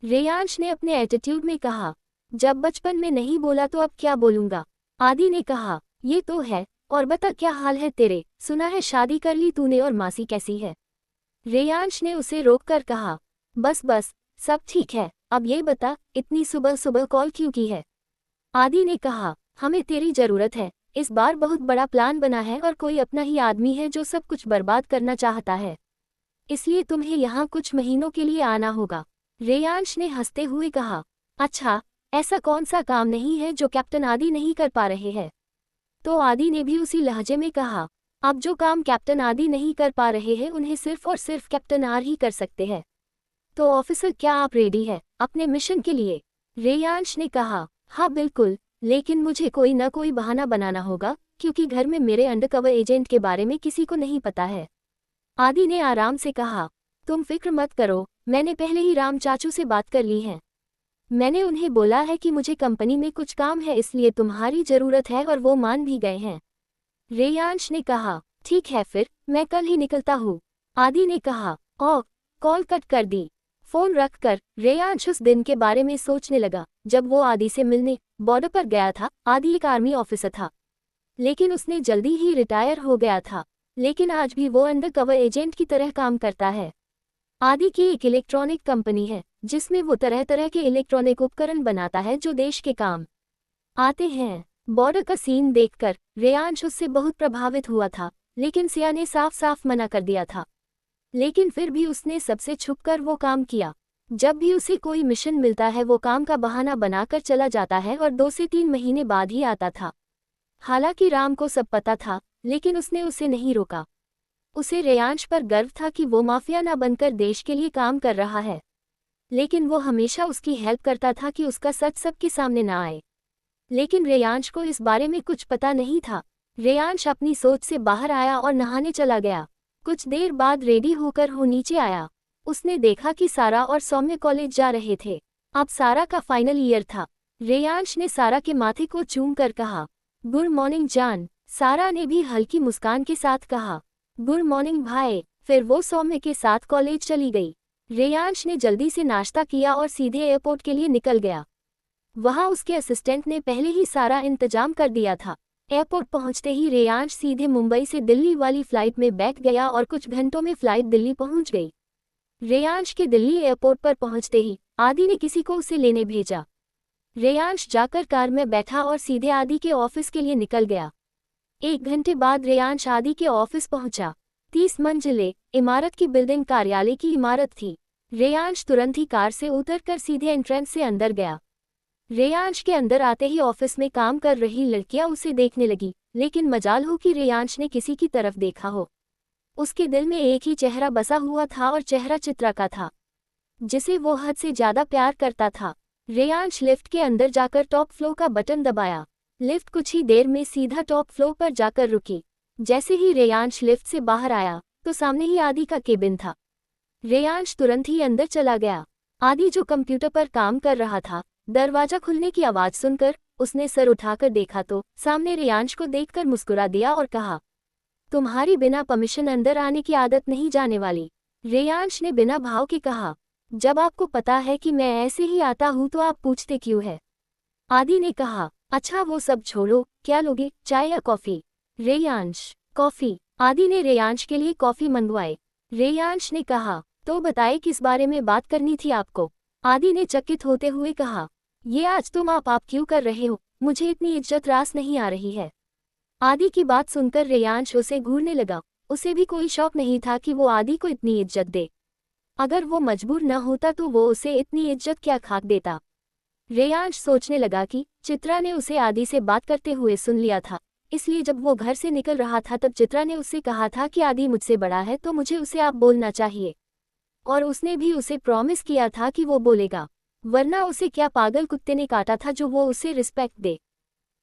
रेयांश ने अपने एटीट्यूड में कहा, जब बचपन में नहीं बोला तो अब क्या बोलूंगा। आदि ने कहा, ये तो है, और बता क्या हाल है तेरे? सुना है शादी कर ली तूने, और मासी कैसी है? रेयांश ने उसे रोककर कहा, बस बस, सब ठीक है। अब ये बता, इतनी सुबह सुबह कॉल क्यों की है? आदि ने कहा, हमें तेरी जरूरत है। इस बार बहुत बड़ा प्लान बना है और कोई अपना ही आदमी है जो सब कुछ बर्बाद करना चाहता है, इसलिए तुम्हें यहाँ कुछ महीनों के लिए आना होगा। रेयांश ने हंसते हुए कहा, अच्छा, ऐसा कौन सा काम नहीं है जो कैप्टन आदि नहीं कर पा रहे हैं? तो आदि ने भी उसी लहजे में कहा, अब जो काम कैप्टन आदि नहीं कर पा रहे हैं उन्हें सिर्फ और सिर्फ कैप्टन आर ही कर सकते हैं। तो ऑफिसर, क्या आप रेडी हैं अपने मिशन के लिए? रेयांश ने कहा, हाँ बिल्कुल, लेकिन मुझे कोई न कोई बहाना बनाना होगा, क्योंकि घर में मेरे अंडरकवर एजेंट के बारे में किसी को नहीं पता है। आदि ने आराम से कहा, तुम फिक्र मत करो, मैंने पहले ही राम चाचू से बात कर ली है। मैंने उन्हें बोला है कि मुझे कंपनी में कुछ काम है, इसलिए तुम्हारी जरूरत है, और वो मान भी गए हैं। रेयांश ने कहा, ठीक है फिर, मैं कल ही निकलता हूँ। आदि ने कहा, ओह, कॉल कट कर दी। फोन रखकर रेयांश उस दिन के बारे में सोचने लगा जब वो आदि से मिलने बॉर्डर पर गया था। आदि एक आर्मी ऑफिसर था, लेकिन उसने जल्दी ही रिटायर हो गया था, लेकिन आज भी वो अंडरकवर एजेंट की तरह काम करता है। आदि की एक इलेक्ट्रॉनिक कंपनी है जिसमें वो तरह तरह के इलेक्ट्रॉनिक उपकरण बनाता है जो देश के काम आते हैं। बॉर्डर का सीन देखकर रेयांश उससे बहुत प्रभावित हुआ था, लेकिन सिया ने साफ साफ मना कर दिया था। लेकिन फिर भी उसने सबसे छुपकर वो काम किया। जब भी उसे कोई मिशन मिलता है वो काम का बहाना बनाकर चला जाता है और 2 से 3 महीने बाद ही आता था। हालांकि राम को सब पता था, लेकिन उसने उसे नहीं रोका। उसे रेयांश पर गर्व था कि वो माफिया न बनकर देश के लिए काम कर रहा है, लेकिन वो हमेशा उसकी हेल्प करता था कि उसका सच सबके सामने ना आए। लेकिन रेयांश को इस बारे में कुछ पता नहीं था। रेयांश अपनी सोच से बाहर आया और नहाने चला गया। कुछ देर बाद रेडी होकर वो नीचे आया। उसने देखा कि सारा और सौम्य कॉलेज जा रहे थे। अब सारा का फाइनल ईयर था। रेयांश ने सारा के माथे को चूम कर कहा, गुड मॉर्निंग जान। सारा ने भी हल्की मुस्कान के साथ कहा, गुड मॉर्निंग भाई। फिर वो सौम्य के साथ कॉलेज चली गई। रेयांश ने जल्दी से नाश्ता किया और सीधे एयरपोर्ट के लिए निकल गया। वहां उसके असिस्टेंट ने पहले ही सारा इंतजाम कर दिया था। एयरपोर्ट पहुंचते ही रेयांश सीधे मुंबई से दिल्ली वाली फ्लाइट में बैठ गया और कुछ घंटों में फ्लाइट दिल्ली पहुंच गई। रेयांश के दिल्ली एयरपोर्ट पर पहुंचते ही आदि ने किसी को उसे लेने भेजा। रेयांश जाकर कार में बैठा और सीधे आदि के ऑफिस के लिए निकल गया। 1 घंटे बाद रेयांश आदि के ऑफिस पहुंचा। 30 मंजिले इमारत की बिल्डिंग कार्यालय की इमारत थी। रेयांश तुरंत ही कार से उतरकर सीधे एंट्रेंस से अंदर गया। रेयांश के अंदर आते ही ऑफिस में काम कर रही लड़कियां उसे देखने लगी, लेकिन मजाल हो कि रेयांश ने किसी की तरफ देखा हो। उसके दिल में एक ही चेहरा बसा हुआ था और चेहरा चित्रा का था, जिसे वो हद से ज्यादा प्यार करता था। रेयांश लिफ्ट के अंदर जाकर टॉप फ्लोर का बटन दबाया। लिफ्ट कुछ ही देर में सीधा टॉप फ्लोर पर जाकर रुकी। जैसे ही रेयांश लिफ्ट से बाहर आया तो सामने ही आदि का केबिन था। रेयांश तुरंत ही अंदर चला गया। आदि जो कंप्यूटर पर काम कर रहा था, दरवाजा खुलने की आवाज सुनकर उसने सर उठाकर देखा तो सामने रेयांश को देखकर मुस्कुरा दिया और कहा, तुम्हारी बिना परमिशन अंदर आने की आदत नहीं जाने वाली। रेयांश ने बिना भाव के कहा, जब आपको पता है कि मैं ऐसे ही आता हूं तो आप पूछते क्यों है? आदि ने कहा, अच्छा वो सब छोड़ो, क्या लोगे, चाय या कॉफी? रेयांश, कॉफी। आदि ने रेयांश के लिए कॉफी मंगवाई। रेयांश ने कहा, तो बताए किस बारे में बात करनी थी आपको? आदि ने चकित होते हुए कहा, ये आज तुम आप क्यों कर रहे हो? मुझे इतनी इज्जत रास नहीं आ रही है। आदि की बात सुनकर रेयांश उसे घूरने लगा। उसे भी कोई शौक नहीं था कि वो आदि को इतनी इज्जत दे। अगर वो मजबूर न होता तो वो उसे इतनी इज्जत क्या खाक देता। रेयांश सोचने लगा कि चित्रा ने उसे आदि से बात करते हुए सुन लिया था, इसलिए जब वो घर से निकल रहा था तब चित्रा ने उससे कहा था कि आदि मुझसे बड़ा है तो मुझे उसे आप बोलना चाहिए, और उसने भी उसे प्रॉमिस किया था कि वो बोलेगा, वरना उसे क्या पागल कुत्ते ने काटा था जो वो उसे रिस्पेक्ट दे।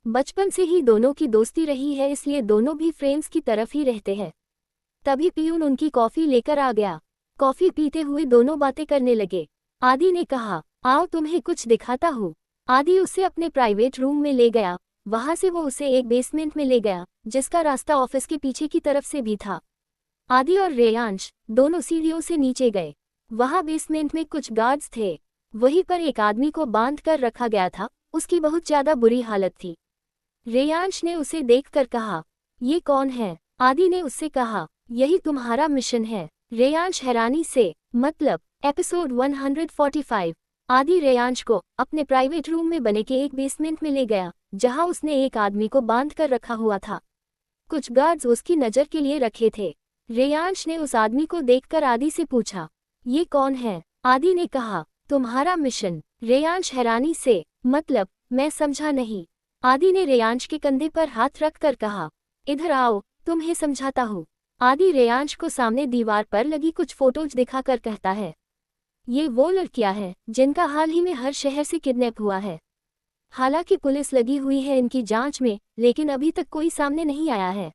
बचपन से ही दोनों की दोस्ती रही है, इसलिए दोनों भी फ्रेंड्स की तरफ ही रहते हैं। तभी पियून उनकी कॉफी लेकर आ गया। कॉफी पीते हुए दोनों बातें करने लगे। आदि ने कहा, आओ तुम्हें कुछ दिखाता हूँ। आदि उसे अपने प्राइवेट रूम में ले गया। वहां से वो उसे एक बेसमेंट में ले गया, जिसका रास्ता ऑफिस के पीछे की तरफ से भी था। आदि और रेयांश दोनों सीढ़ियों से नीचे गए। वहां बेसमेंट में कुछ गार्ड्स थे। वहीं पर एक आदमी को बांध कर रखा गया था। उसकी बहुत ज्यादा बुरी हालत थी। रेयांश ने उसे देखकर कहा, ये कौन है? आदि ने उससे कहा, यही तुम्हारा मिशन है। रेयांश हैरानी से, मतलब? एपिसोड 145। आदि रेयांश को अपने प्राइवेट रूम में बने के एक बेसमेंट में ले गया, जहां उसने एक आदमी को बांध कर रखा हुआ था। कुछ गार्ड्स उसकी नजर के लिए रखे थे। रेयांश ने उस आदमी को देखकर आदि से पूछा, ये कौन है? आदि ने कहा, तुम्हारा मिशन? रेयांश हैरानी से, मतलब, मैं समझा नहीं। आदि ने रेयांश के कंधे पर हाथ रखकर कहा, इधर आओ, तुम्हें समझाता हूँ। आदि रेयांश को सामने दीवार पर लगी कुछ फोटोज दिखाकर कहता है, ये वो लड़कियां हैं जिनका हाल ही में हर शहर से किडनैप हुआ है। हालांकि पुलिस लगी हुई है इनकी जांच में, लेकिन अभी तक कोई सामने नहीं आया है।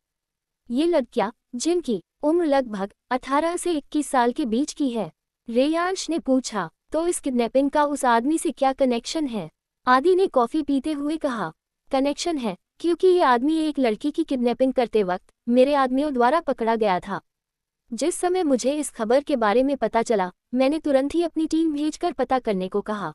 ये लड़कियां, जिनकी उम्र लगभग 18 से 21 साल के बीच की है। रेयांश ने पूछा, तो इस किडनैपिंग का उस आदमी से क्या कनेक्शन है? आदि ने कॉफी पीते हुए कहा, कनेक्शन है, क्योंकि ये आदमी एक लड़की की किडनैपिंग करते वक्त मेरे आदमियों द्वारा पकड़ा गया था। जिस समय मुझे इस खबर के बारे में पता चला, मैंने तुरंत ही अपनी टीम भेजकर पता करने को कहा।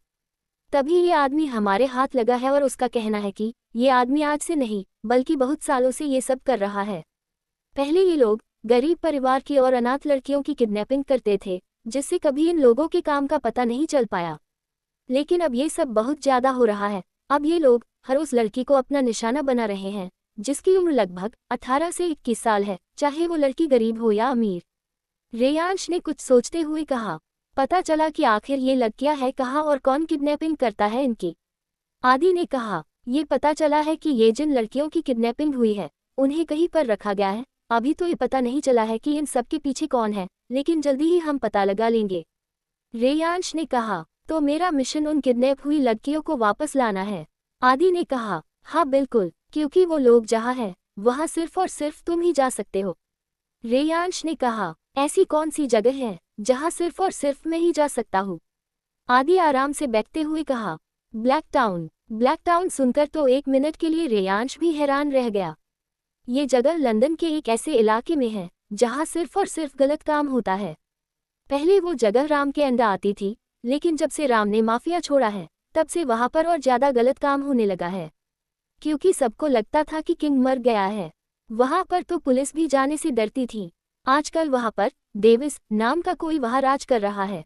तभी ये आदमी हमारे हाथ लगा है और उसका कहना है कि ये आदमी आज से नहीं, बल्कि बहुत सालों से ये सब कर रहा है। पहले ये लोग गरीब परिवार की और अनाथ लड़कियों की किडनैपिंग करते थे, जिससे कभी इन लोगों के काम का पता नहीं चल पाया। लेकिन अब ये सब बहुत ज्यादा हो रहा है। अब ये लोग हर उस लड़की को अपना निशाना बना रहे हैं जिसकी उम्र लगभग 18 से 21 साल है, चाहे वो लड़की गरीब हो या अमीर। रेयांश ने कुछ सोचते हुए कहा, पता चला कि आखिर ये लड़कियां है कहाँ और कौन किडनैपिंग करता है इनकी? आदि ने कहा, ये पता चला है कि ये जिन लड़कियों की किडनैपिंग हुई है उन्हें कहीं पर रखा गया है। अभी तो ये पता नहीं चला है कि इन सब के पीछे कौन है, लेकिन जल्दी ही हम पता लगा लेंगे। रेयांश ने कहा, तो मेरा मिशन उन किडनैप हुई लड़कियों को वापस लाना है? आदि ने कहा, हाँ बिल्कुल, क्योंकि वो लोग जहाँ हैं वहाँ सिर्फ और सिर्फ तुम ही जा सकते हो। रेयांश ने कहा, ऐसी कौन सी जगह है जहाँ सिर्फ और सिर्फ मैं ही जा सकता हूँ? आदि आराम से बैठते हुए कहा, ब्लैक टाउन। ब्लैक टाउन सुनकर तो 1 मिनट के लिए रेयांश भी हैरान रह गया। ये जगह लंदन के एक ऐसे इलाके में है जहाँ सिर्फ और सिर्फ गलत काम होता है। पहले वो जगह राम के अंडर आती थी, लेकिन जब से राम ने माफिया छोड़ा है तब से वहाँ पर और ज्यादा गलत काम होने लगा है। क्योंकि सबको लगता था कि किंग मर गया है, वहाँ पर तो पुलिस भी जाने से डरती थी। आजकल वहाँ पर डेविस नाम का कोई वहाँ राज कर रहा है।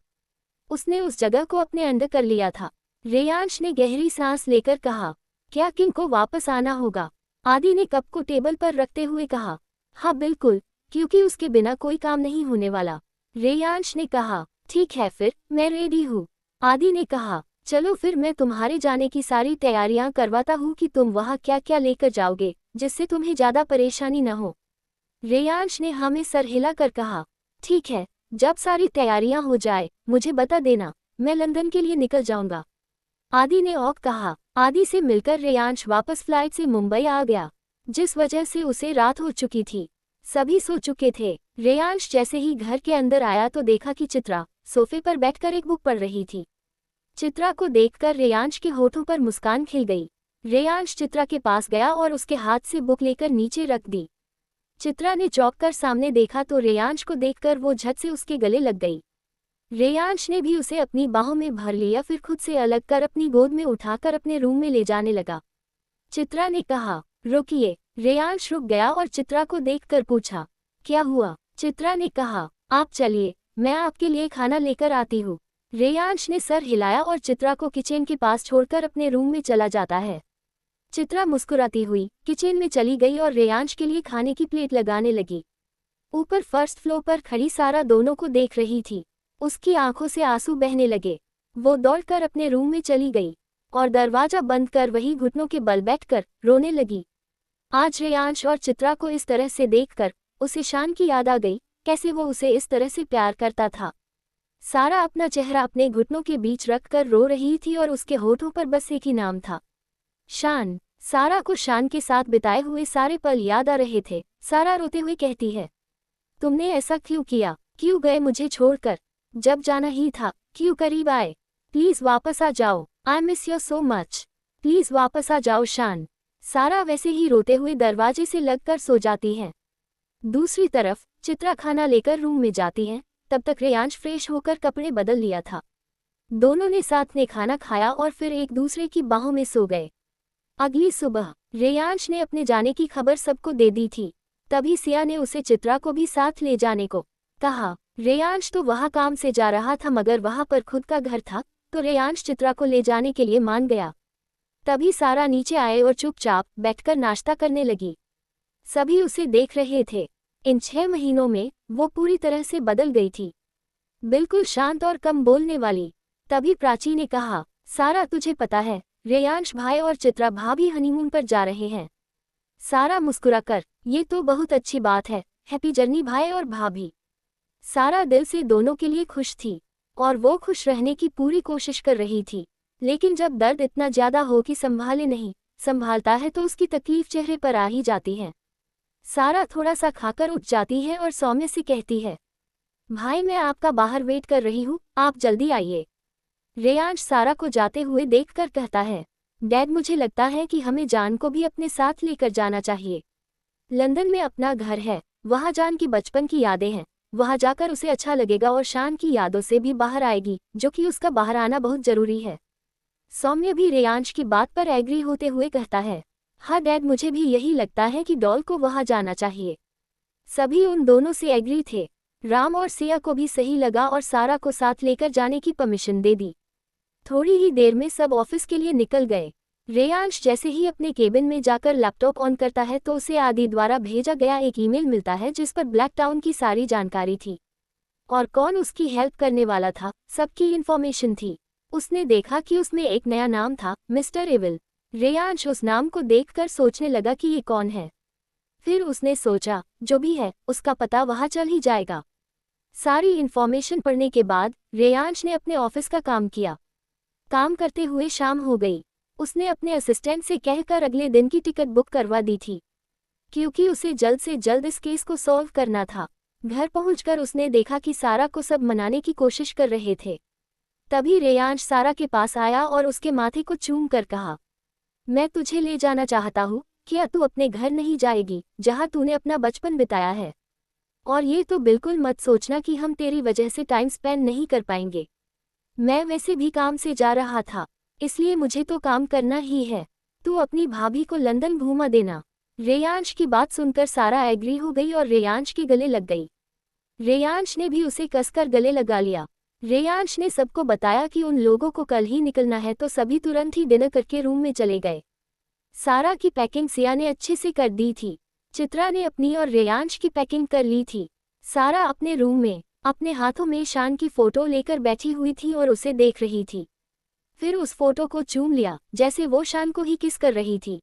उसने उस जगह को अपने अंडर कर लिया था। रेयांश ने गहरी सांस लेकर कहा, क्या किंग को वापस आना होगा? आदि ने कप को टेबल पर रखते हुए कहा, हाँ बिल्कुल, क्योंकि उसके बिना कोई काम नहीं होने वाला। रेयांश ने कहा, ठीक है फिर, मैं रेडी हूँ। आदि ने कहा, चलो फिर मैं तुम्हारे जाने की सारी तैयारियां करवाता हूँ कि तुम वहाँ क्या क्या लेकर जाओगे, जिससे तुम्हें ज्यादा परेशानी न हो। रेयांश ने हाँ में सर हिलाकर कहा, ठीक है, जब सारी तैयारियां हो जाए मुझे बता देना, मैं लंदन के लिए निकल जाऊंगा। आदि ने औक कहा। आदि से मिलकर रेयांश वापस फ्लाइट से मुंबई आ गया, जिस वजह से उसे रात हो चुकी थी। सभी सो चुके थे। रेयांश जैसे ही घर के अंदर आया तो देखा कि चित्रा सोफे पर बैठकर एक बुक पढ़ रही थी। चित्रा को देखकर रेयांश के होठों पर मुस्कान खिल गई। रेयांश चित्रा के पास गया और उसके हाथ से बुक लेकर नीचे रख दी। चित्रा ने चौंक कर सामने देखा तो रेयांश को देखकर वो झट से उसके गले लग गई। रेयांश ने भी उसे अपनी बाहों में भर लिया, फिर खुद से अलग कर अपनी गोद में उठाकर अपने रूम में ले जाने लगा। चित्रा ने कहा, रुकिए। रेयांश रुक गया और चित्रा को देखकर पूछा, क्या हुआ? चित्रा ने कहा, आप चलिए, मैं आपके लिए खाना लेकर आती हूँ। रेयांश ने सर हिलाया और चित्रा को किचन के पास छोड़कर अपने रूम में चला जाता है। चित्रा मुस्कुराती हुई किचन में चली गई और रेयांश के लिए खाने की प्लेट लगाने लगी। ऊपर फर्स्ट फ्लोर पर खड़ी सारा दोनों को देख रही थी। उसकी आंखों से आंसू बहने लगे। वो दौड़कर अपने रूम में चली गई और दरवाजा बंद कर वही घुटनों के बल बैठकर रोने लगी। आज रेयांश और चित्रा को इस तरह से देखकर उसे शान की याद आ गई, कैसे वो उसे इस तरह से प्यार करता था। सारा अपना चेहरा अपने घुटनों के बीच रखकर रो रही थी और उसके होठों पर बस एक ही नाम था, शान। सारा को शान के साथ बिताए हुए सारे पल याद आ रहे थे। सारा रोते हुए कहती है, तुमने ऐसा क्यों किया? क्यों गए मुझे छोड़कर? जब जाना ही था क्यों करीब आए? प्लीज वापस आ जाओ, I miss you so much. Please वापस आ जाओ शान। सारा वैसे ही रोते हुए दरवाजे से लगकर सो जाती है। दूसरी तरफ चित्रा खाना लेकर रूम में जाती है। तब तक रेयांश फ्रेश होकर कपड़े बदल लिया था। दोनों ने साथ में खाना खाया और फिर एक दूसरे की बाहों में सो गए। अगली सुबह रेयांश ने अपने जाने की खबर सबको दे दी थी। तभी सिया ने उसे चित्रा को भी साथ ले जाने को कहा। रेयांश तो वहाँ काम से जा रहा था, मगर वहाँ पर खुद का घर था, तो रेयांश चित्रा को ले जाने के लिए मान गया। तभी सारा नीचे आए और चुपचाप बैठकर नाश्ता करने लगी। सभी उसे देख रहे थे। इन 6 महीनों में वो पूरी तरह से बदल गई थी, बिल्कुल शांत और कम बोलने वाली। तभी प्राची ने कहा, सारा तुझे पता है, रेयांश भाई और चित्रा भाभी हनीमून पर जा रहे हैं। सारा मुस्कुराकर, ये तो बहुत अच्छी बात है, हैप्पी जर्नी भाई और भाभी। सारा दिल से दोनों के लिए खुश थी और वो खुश रहने की पूरी कोशिश कर रही थी, लेकिन जब दर्द इतना ज्यादा हो कि संभालता है तो उसकी तकलीफ चेहरे पर आ ही जाती है। सारा थोड़ा सा खाकर उठ जाती है और सौम्य से कहती है, भाई मैं आपका बाहर वेट कर रही हूँ, आप जल्दी आइए। रेयांश सारा को जाते हुए देखकर कहता है, डैड मुझे लगता है कि हमें जान को भी अपने साथ लेकर जाना चाहिए। लंदन में अपना घर है, वहाँ जान की बचपन की यादें हैं, वहाँ जाकर उसे अच्छा लगेगा और शान की यादों से भी बाहर आएगी, जो कि उसका बाहर आना बहुत जरूरी है। सौम्य भी रेयांश की बात पर एग्री होते हुए कहता है, हाँ डैड मुझे भी यही लगता है कि डॉल को वहाँ जाना चाहिए। सभी उन दोनों से एग्री थे। राम और सिया को भी सही लगा और सारा को साथ लेकर जाने की परमिशन दे दी। थोड़ी ही देर में सब ऑफिस के लिए निकल गए। रेयांश जैसे ही अपने केबिन में जाकर लैपटॉप ऑन करता है तो उसे आदि द्वारा भेजा गया एक ईमेल मिलता है जिस पर ब्लैक टाउन की सारी जानकारी थी और कौन उसकी हेल्प करने वाला था, सबकी इन्फॉर्मेशन थी। उसने देखा कि उसमें एक नया नाम था, मिस्टर एविल। रेयांश उस नाम को देखकर सोचने लगा कि ये कौन है। फिर उसने सोचा, जो भी है उसका पता वहां चल ही जाएगा। सारी इन्फॉर्मेशन पढ़ने के बाद रेयांश ने अपने ऑफिस का काम किया। काम करते हुए शाम हो गई। उसने अपने असिस्टेंट से कहकर अगले दिन की टिकट बुक करवा दी थी, क्योंकि उसे जल्द से जल्द इस केस को सॉल्व करना था। घर पहुंचकर उसने देखा कि सारा को सब मनाने की कोशिश कर रहे थे। तभी रेयांश सारा के पास आया और उसके माथे को चूम कर कहा, मैं तुझे ले जाना चाहता हूँ, क्या तू अपने घर नहीं जाएगी जहाँ तूने अपना बचपन बिताया है? और ये तो बिल्कुल मत सोचना कि हम तेरी वजह से टाइम स्पेंड नहीं कर पाएंगे। मैं वैसे भी काम से जा रहा था, इसलिए मुझे तो काम करना ही है। तू अपनी भाभी को लंदन घुमा देना। रेयांश की बात सुनकर सारा एग्री हो गई और रेयांश के गले लग गई। रेयांश ने भी उसे कसकर गले लगा लिया। रेयांश ने सबको बताया कि उन लोगों को कल ही निकलना है तो सभी तुरंत ही डिनर करके रूम में चले गए। सारा की पैकिंग सिया ने अच्छे से कर दी थी। चित्रा ने अपनी और रेयांश की पैकिंग कर ली थी। सारा अपने रूम में अपने हाथों में शान की फोटो लेकर बैठी हुई थी और उसे देख रही थी। फिर उस फोटो को चूम लिया जैसे वो शान को ही किस कर रही थी।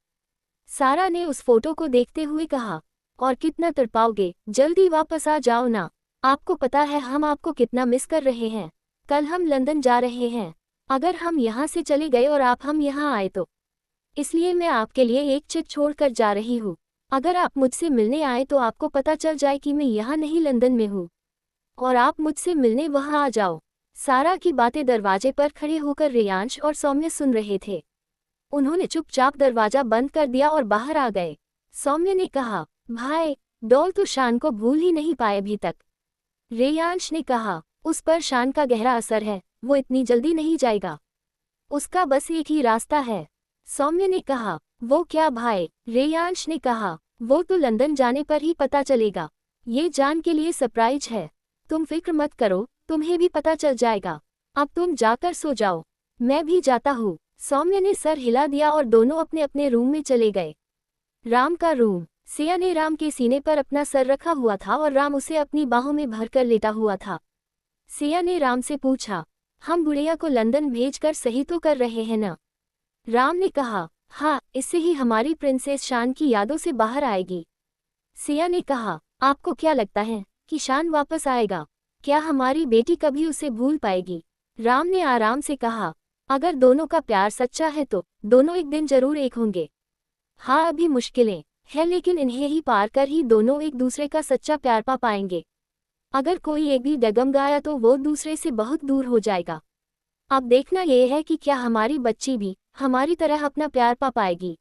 सारा ने उस फोटो को देखते हुए कहा, और कितना तड़पाओगे, जल्दी वापस आ जाओ ना। आपको पता है हम आपको कितना मिस कर रहे हैं। कल हम लंदन जा रहे हैं। अगर हम यहाँ से चले गए और हम यहाँ आए तो, इसलिए मैं आपके लिए एक चिट छोड़ कर जा रही हूँ। अगर आप मुझसे मिलने आए तो आपको पता चल जाए कि मैं यहाँ नहीं लंदन में हूँ और आप मुझसे मिलने वहाँ आ जाओ। सारा की बातें दरवाजे पर खड़े होकर रेयांश और सौम्य सुन रहे थे। उन्होंने चुपचाप दरवाजा बंद कर दिया और बाहर आ गए। सौम्य ने कहा, भाई डॉल तो शान को भूल ही नहीं पाए अभी तक। रेयांश ने कहा, उस पर शान का गहरा असर है, वो इतनी जल्दी नहीं जाएगा। उसका बस एक ही रास्ता है। सौम्य ने कहा, वो क्या भाई? रेयांश ने कहा, वो तो लंदन जाने पर ही पता चलेगा। ये जान के लिए सरप्राइज है। तुम फिक्र मत करो, तुम्हें भी पता चल जाएगा। अब तुम जाकर सो जाओ। मैं भी जाता हूँ। सौम्य ने सर हिला दिया और दोनों अपने अपने रूम में चले गए। राम का रूम। सिया ने राम के सीने पर अपना सर रखा हुआ था और राम उसे अपनी बाहों में भरकर लेटा हुआ था। सिया ने राम से पूछा, हम बुढ़िया को लंदन भेजकर सही तो कर रहे हैं ना? राम ने कहा, हाँ, इससे ही हमारी प्रिंसेस शान की यादों से बाहर आएगी। सिया ने कहा, आपको क्या लगता है कि शान वापस आएगा? क्या हमारी बेटी कभी उसे भूल पाएगी? राम ने आराम से कहा, अगर दोनों का प्यार सच्चा है तो दोनों एक दिन जरूर एक होंगे। हाँ, अभी मुश्किलें हैं, लेकिन इन्हें ही पार कर ही दोनों एक दूसरे का सच्चा प्यार पा पाएंगे। अगर कोई एक भी डगमगाया तो वो दूसरे से बहुत दूर हो जाएगा। अब देखना यह है कि क्या हमारी बच्ची भी हमारी तरह अपना प्यार पा पाएगी।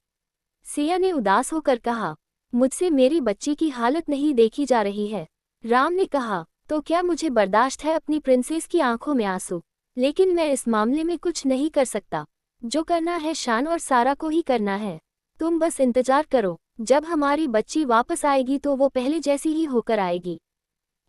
सिया ने उदास होकर कहा, मुझसे मेरी बच्ची की हालत नहीं देखी जा रही है। राम ने कहा, तो क्या मुझे बर्दाश्त है अपनी प्रिंसेस की आंखों में आंसू, लेकिन मैं इस मामले में कुछ नहीं कर सकता। जो करना है शान और सारा को ही करना है। तुम बस इंतजार करो, जब हमारी बच्ची वापस आएगी तो वो पहले जैसी ही होकर आएगी।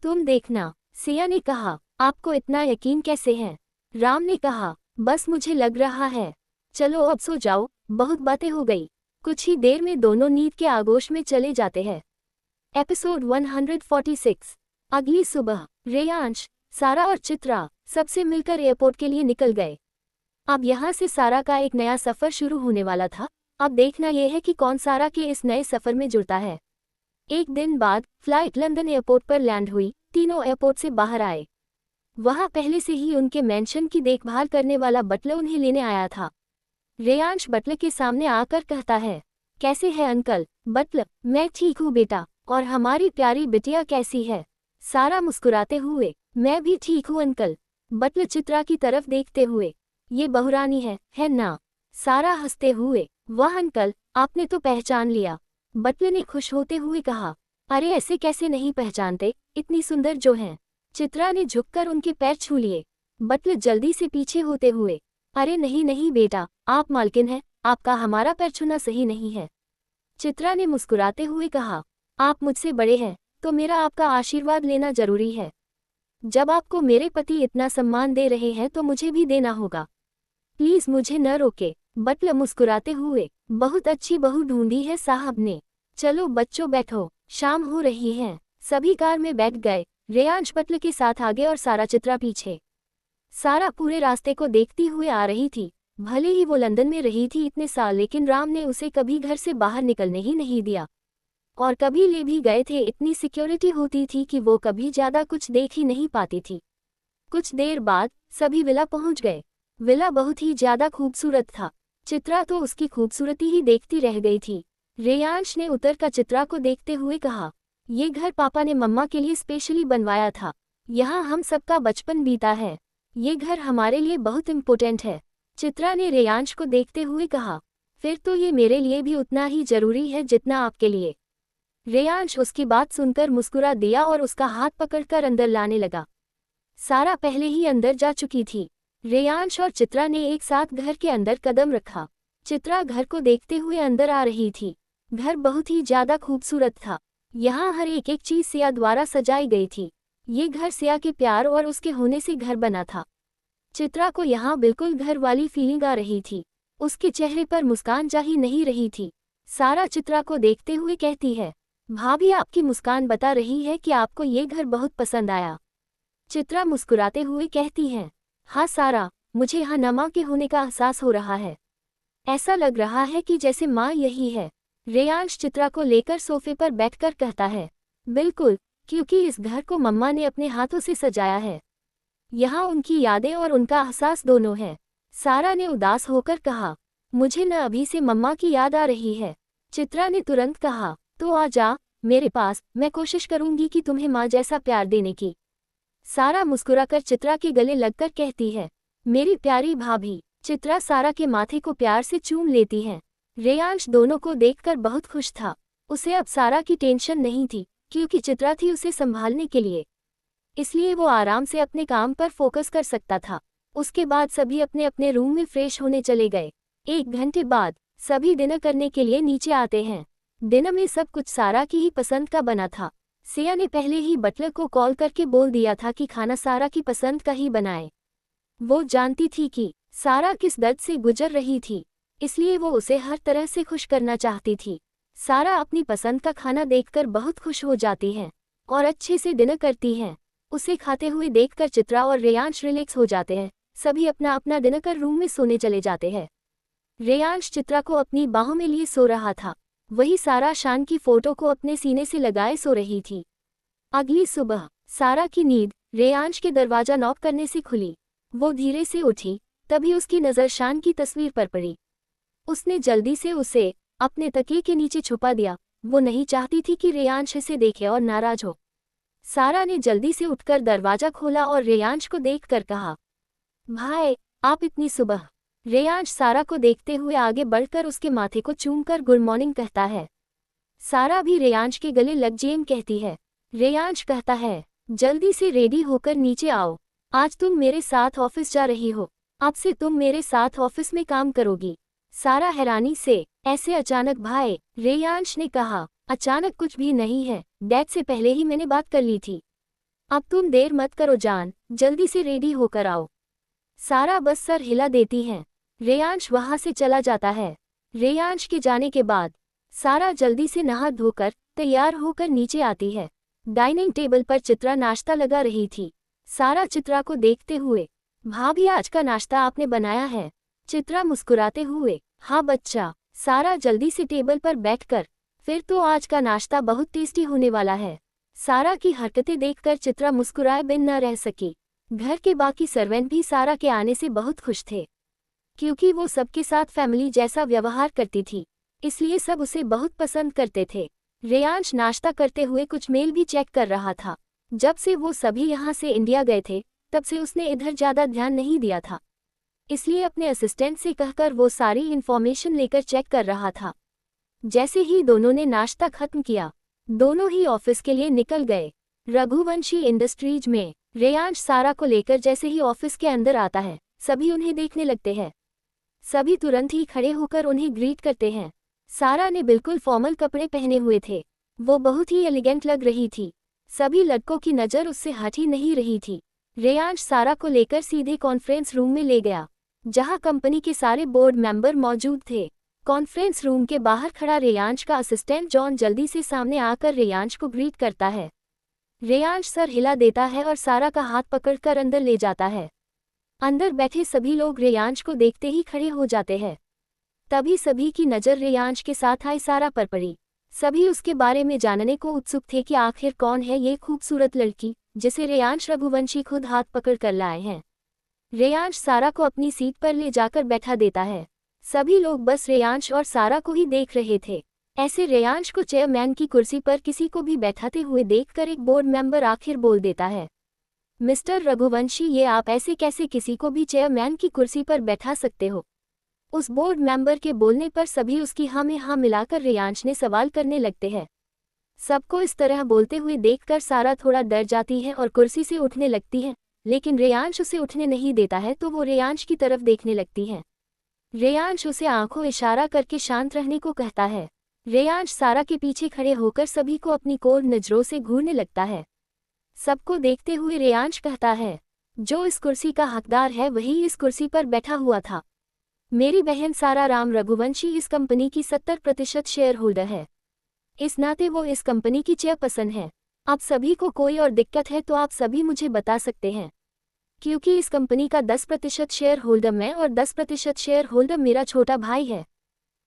तुम देखना। सिया ने कहा, आपको इतना यकीन कैसे है? राम ने कहा, बस मुझे लग रहा है। चलो अब सो जाओ, बहुत बातें हो गई। कुछ ही देर में दोनों नींद के आगोश में चले जाते हैं। एपिसोड 146। अगली सुबह रेयांश, सारा और चित्रा सबसे मिलकर एयरपोर्ट के लिए निकल गए। अब यहाँ से सारा का एक नया सफ़र शुरू होने वाला था। अब देखना यह है कि कौन सारा के इस नए सफ़र में जुड़ता है। एक दिन बाद फ्लाइट लंदन एयरपोर्ट पर लैंड हुई। तीनों एयरपोर्ट से बाहर आए। वहाँ पहले से ही उनके मेंशन की देखभाल करने वाला बटलर उन्हें लेने आया था। रेयांश बटलर के सामने आकर कहता है, कैसे है अंकल? बटलर, मैं ठीक हूँ बेटा, और हमारी प्यारी बिटिया कैसी है? सारा मुस्कुराते हुए, मैं भी ठीक हूँ अंकल। बटलर चित्रा की तरफ देखते हुए, ये बहुरानी है ना? सारा हंसते हुए, वाह अंकल, आपने तो पहचान लिया। बटलर ने खुश होते हुए कहा, अरे ऐसे कैसे नहीं पहचानते, इतनी सुंदर जो हैं। चित्रा ने झुककर उनके पैर छू लिए। बटलर जल्दी से पीछे होते हुए, अरे नहीं नहीं बेटा, आप मालकिन हैं, आपका हमारा पैर छूना सही नहीं है। चित्रा ने मुस्कुराते हुए कहा, आप मुझसे बड़े हैं, तो मेरा आपका आशीर्वाद लेना जरूरी है। जब आपको मेरे पति इतना सम्मान दे रहे हैं तो मुझे भी देना होगा। प्लीज मुझे न रोके। बटलर मुस्कुराते हुए, बहुत अच्छी बहू ढूंढी है साहब ने। चलो बच्चों बैठो, शाम हो रही है। सभी कार में बैठ गए। रेयांश बटलर के साथ आगे और सारा चित्रा पीछे। सारा पूरे रास्ते को देखती हुए आ रही थी। भले ही वो लंदन में रही थी इतने साल, लेकिन राम ने उसे कभी घर से बाहर निकलने ही नहीं दिया, और कभी ले भी गए थे इतनी सिक्योरिटी होती थी कि वो कभी ज्यादा कुछ देख ही नहीं पाती थी। कुछ देर बाद सभी विला पहुंच गए। विला बहुत ही ज्यादा खूबसूरत था। चित्रा तो उसकी खूबसूरती ही देखती रह गई थी। रेयांश ने उतरकर चित्रा को देखते हुए कहा, ये घर पापा ने मम्मा के लिए स्पेशली बनवाया था। यहाँ हम सबका बचपन बीता है। ये घर हमारे लिए बहुत इम्पोर्टेंट है। चित्रा ने रेयांश को देखते हुए कहा, फिर तो ये मेरे लिए भी उतना ही जरूरी है जितना आपके लिए। रेयांश उसकी बात सुनकर मुस्कुरा दिया और उसका हाथ पकड़कर अंदर लाने लगा। सारा पहले ही अंदर जा चुकी थी। रेयांश और चित्रा ने एक साथ घर के अंदर कदम रखा। चित्रा घर को देखते हुए अंदर आ रही थी। घर बहुत ही ज्यादा खूबसूरत था। यहाँ हर एक चीज सिया द्वारा सजाई गई थी। ये घर सिया के प्यार और उसके होने से घर बना था। चित्रा को यहाँ बिल्कुल घर वाली फीलिंग आ रही थी। उसके चेहरे पर मुस्कान जा ही नहीं रही थी। सारा चित्रा को देखते हुए कहती है, भाभी आपकी मुस्कान बता रही है कि आपको ये घर बहुत पसंद आया। चित्रा मुस्कुराते हुए कहती है, हाँ सारा, मुझे यहाँ न माँ के होने का एहसास हो रहा है। ऐसा लग रहा है कि जैसे माँ यही है। रेयांश चित्रा को लेकर सोफे पर बैठकर कहता है, बिल्कुल, क्योंकि इस घर को मम्मा ने अपने हाथों से सजाया है। यहाँ उनकी यादें और उनका एहसास दोनों है। सारा ने उदास होकर कहा, मुझे न अभी से मम्मा की याद आ रही है। चित्रा ने तुरंत कहा, तो आ जा मेरे पास, मैं कोशिश करूंगी कि तुम्हें माँ जैसा प्यार देने की। सारा मुस्कुराकर चित्रा के गले लगकर कहती है, मेरी प्यारी भाभी। चित्रा सारा के माथे को प्यार से चूम लेती है। रेयांश दोनों को देखकर बहुत खुश था। उसे अब सारा की टेंशन नहीं थी, क्योंकि चित्रा थी उसे संभालने के लिए। इसलिए वो आराम से अपने काम पर फोकस कर सकता था। उसके बाद सभी अपने अपने रूम में फ्रेश होने चले गए। 1 घंटे बाद सभी डिनर करने के लिए नीचे आते हैं। डिनर में सब कुछ सारा की ही पसंद का बना था। सिया ने पहले ही बटलर को कॉल करके बोल दिया था कि खाना सारा की पसंद का ही बनाए। वो जानती थी कि सारा किस दर्द से गुजर रही थी, इसलिए वो उसे हर तरह से खुश करना चाहती थी। सारा अपनी पसंद का खाना देखकर बहुत खुश हो जाती है और अच्छे से डिनर करती हैं। उसे खाते हुए देखकर चित्रा और रेयांश रिलैक्स हो जाते हैं। सभी अपना अपना डिनर कर रूम में सोने चले जाते हैं। रेयांश चित्रा को अपनी बाहों में लिए सो रहा था। वही सारा शान की फोटो को अपने सीने से लगाए सो रही थी। अगली सुबह सारा की नींद रेयांश के दरवाजा नॉक करने से खुली। वो धीरे से उठी, तभी उसकी नज़र शान की तस्वीर पर पड़ी। उसने जल्दी से उसे अपने तकिए के नीचे छुपा दिया। वो नहीं चाहती थी कि रेयांश इसे देखे और नाराज हो। सारा ने जल्दी से उठकर दरवाजा खोला और रेयांश को देखकर कहा, भाई आप इतनी सुबह? रेयांश सारा को देखते हुए आगे बढ़कर उसके माथे को चूमकर गुड मॉर्निंग कहता है। सारा भी रेयांश के गले लग जेम कहती है। रेयांश कहता है, जल्दी से रेडी होकर नीचे आओ, आज तुम मेरे साथ ऑफिस जा रही हो। अब से तुम मेरे साथ ऑफिस में काम करोगी। सारा हैरानी से, ऐसे अचानक भाई? रेयांश ने कहा, अचानक कुछ भी नहीं है, डैड से पहले ही मैंने बात कर ली थी। अब तुम देर मत करो जान, जल्दी से रेडी होकर आओ। सारा बस सर हिला देती है। रेयांश वहां से चला जाता है। रेयांश के जाने के बाद सारा जल्दी से नहा धोकर तैयार होकर नीचे आती है। डाइनिंग टेबल पर चित्रा नाश्ता लगा रही थी। सारा चित्रा को देखते हुए, भाभी आज का नाश्ता आपने बनाया है? चित्रा मुस्कुराते हुए, हाँ बच्चा। सारा जल्दी से टेबल पर बैठकर, फिर तो आज का नाश्ता बहुत टेस्टी होने वाला है। सारा की हरकतें देखकर चित्रा मुस्कुराए बिन न रह सकी। घर के बाकी सर्वेंट भी सारा के आने से बहुत खुश थे, क्योंकि वो सबके साथ फैमिली जैसा व्यवहार करती थी, इसलिए सब उसे बहुत पसंद करते थे। रेयांश नाश्ता करते हुए कुछ मेल भी चेक कर रहा था। जब से वो सभी यहाँ से इंडिया गए थे, तब से उसने इधर ज़्यादा ध्यान नहीं दिया था, इसलिए अपने असिस्टेंट से कहकर वो सारी इन्फॉर्मेशन लेकर चेक कर रहा था। जैसे ही दोनों ने नाश्ता खत्म किया, दोनों ही ऑफिस के लिए निकल गए। रघुवंशी इंडस्ट्रीज में रेयांश सारा को लेकर जैसे ही ऑफिस के अंदर आता है, सभी उन्हें देखने लगते हैं। सभी तुरंत ही खड़े होकर उन्हें ग्रीट करते हैं। सारा ने बिल्कुल फॉर्मल कपड़े पहने हुए थे, वो बहुत ही एलिगेंट लग रही थी। सभी लड़कों की नज़र उससे हट ही नहीं रही थी। रेयांश सारा को लेकर सीधे कॉन्फ्रेंस रूम में ले गया, जहां कंपनी के सारे बोर्ड मेंबर मौजूद थे। कॉन्फ्रेंस रूम के बाहर खड़ा रेयांश का असिस्टेंट जॉन जल्दी से सामने आकर रेयांश को ग्रीट करता है। रेयांश सर हिला देता है और सारा का हाथ पकड़कर अंदर ले जाता है। अंदर बैठे सभी लोग रेयांश को देखते ही खड़े हो जाते हैं। तभी सभी की नज़र रेयांश के साथ आई सारा पर पड़ी। सभी उसके बारे में जानने को उत्सुक थे कि आखिर कौन है ये खूबसूरत लड़की जिसे रेयांश रघुवंशी खुद हाथ पकड़ कर लाए हैं। रेयांश सारा को अपनी सीट पर ले जाकर बैठा देता है। सभी लोग बस रेयांश और सारा को ही देख रहे थे। ऐसे रेयांश को चेयरमैन की कुर्सी पर किसी को भी बैठाते हुए देखकर एक बोर्ड मेंबर आखिर बोल देता है, मिस्टर रघुवंशी, ये आप ऐसे कैसे किसी को भी चेयरमैन की कुर्सी पर बैठा सकते हो? उस बोर्ड मेंबर के बोलने पर सभी उसकी हाँ में हाँ मिलाकर रेयांश ने सवाल करने लगते हैं। सबको इस तरह बोलते हुए देखकर सारा थोड़ा डर जाती है और कुर्सी से उठने लगती है, लेकिन रेयांश उसे उठने नहीं देता है तो वो रेयांश की तरफ देखने लगती है। रेयांश उसे आंखों इशारा करके शांत रहने को कहता है। रेयांश सारा के पीछे खड़े होकर सभी को अपनी कोर नजरों से घूरने लगता है। सबको देखते हुए रेयांश कहता है, जो इस कुर्सी का हकदार है वही इस कुर्सी पर बैठा हुआ था। मेरी बहन सारा राम रघुवंशी इस कंपनी की 70% शेयर होल्डर है। इस नाते वो इस कंपनी की चेयरपर्सन है। अब सभी को कोई और दिक्कत है तो आप सभी मुझे बता सकते हैं, क्योंकि इस कंपनी का 10% शेयर होल्डर मैं और 10% शेयर होल्डर मेरा छोटा भाई है।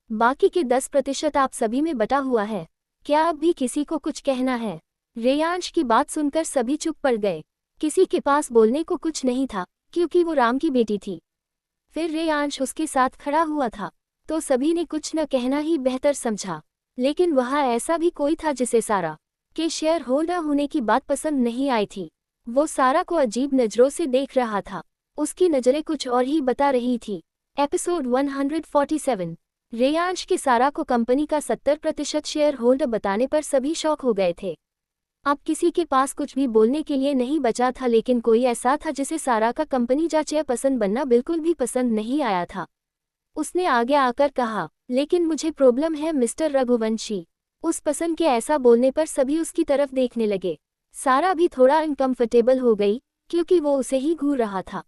बाकी के 10% आप सभी में बटा हुआ है। क्या अब भी किसी को कुछ कहना है? रेयांश की बात सुनकर सभी चुप पड़ गए। किसी के पास बोलने को कुछ नहीं था, क्योंकि वो राम की बेटी थी। फिर रेयांश उसके साथ खड़ा हुआ था, तो सभी ने कुछ न कहना ही बेहतर समझा। लेकिन वहाँ ऐसा भी कोई था जिसे सारा के शेयर होल्डर होने की बात पसंद नहीं आई थी। वो सारा को अजीब नज़रों से देख रहा था। उसकी नज़रें कुछ और ही बता रही थी। एपिसोड 147। रेयांश के सारा को कंपनी का 70% शेयर होल्डर बताने पर सभी शॉक हो गए थे। अब किसी के पास कुछ भी बोलने के लिए नहीं बचा था, लेकिन कोई ऐसा था जिसे सारा का कंपनी का चेयरपर्सन बनना बिल्कुल भी पसंद नहीं आया था। उसने आगे आकर कहा, लेकिन मुझे प्रॉब्लम है मिस्टर रघुवंशी। उस पर्सन के ऐसा बोलने पर सभी उसकी तरफ देखने लगे। सारा भी थोड़ा अनकंफर्टेबल हो गई, क्योंकि वो उसे ही घूर रहा था।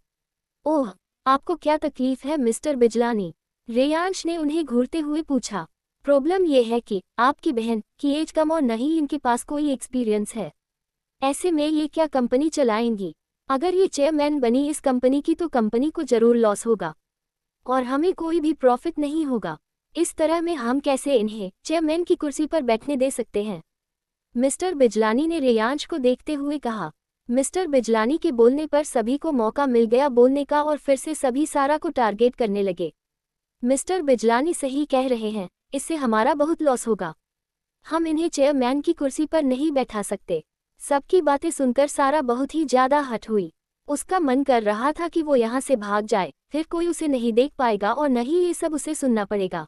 ओह, आपको क्या तकलीफ है मिस्टर बिजलानी? रेयांश ने उन्हें घूरते हुए पूछा। प्रॉब्लम यह है कि आपकी बहन की एज कम और नहीं इनके पास कोई एक्सपीरियंस है। ऐसे में ये क्या कंपनी चलाएंगी? अगर ये चेयरमैन बनी इस कंपनी की तो कंपनी को जरूर लॉस होगा और हमें कोई भी प्रॉफिट नहीं होगा। इस तरह में हम कैसे इन्हें चेयरमैन की कुर्सी पर बैठने दे सकते हैं? मिस्टर बिजलानी ने रेयांश को देखते हुए कहा। मिस्टर बिजलानी के बोलने पर सभी को मौका मिल गया बोलने का और फिर से सभी सारा को टारगेट करने लगे। मिस्टर बिजलानी सही कह रहे हैं, इससे हमारा बहुत लॉस होगा। हम इन्हें चेयरमैन की कुर्सी पर नहीं बैठा सकते। सबकी बातें सुनकर सारा बहुत ही ज्यादा हट हुई। उसका मन कर रहा था कि वो यहाँ से भाग जाए, फिर कोई उसे नहीं देख पाएगा और न ही ये सब उसे सुनना पड़ेगा।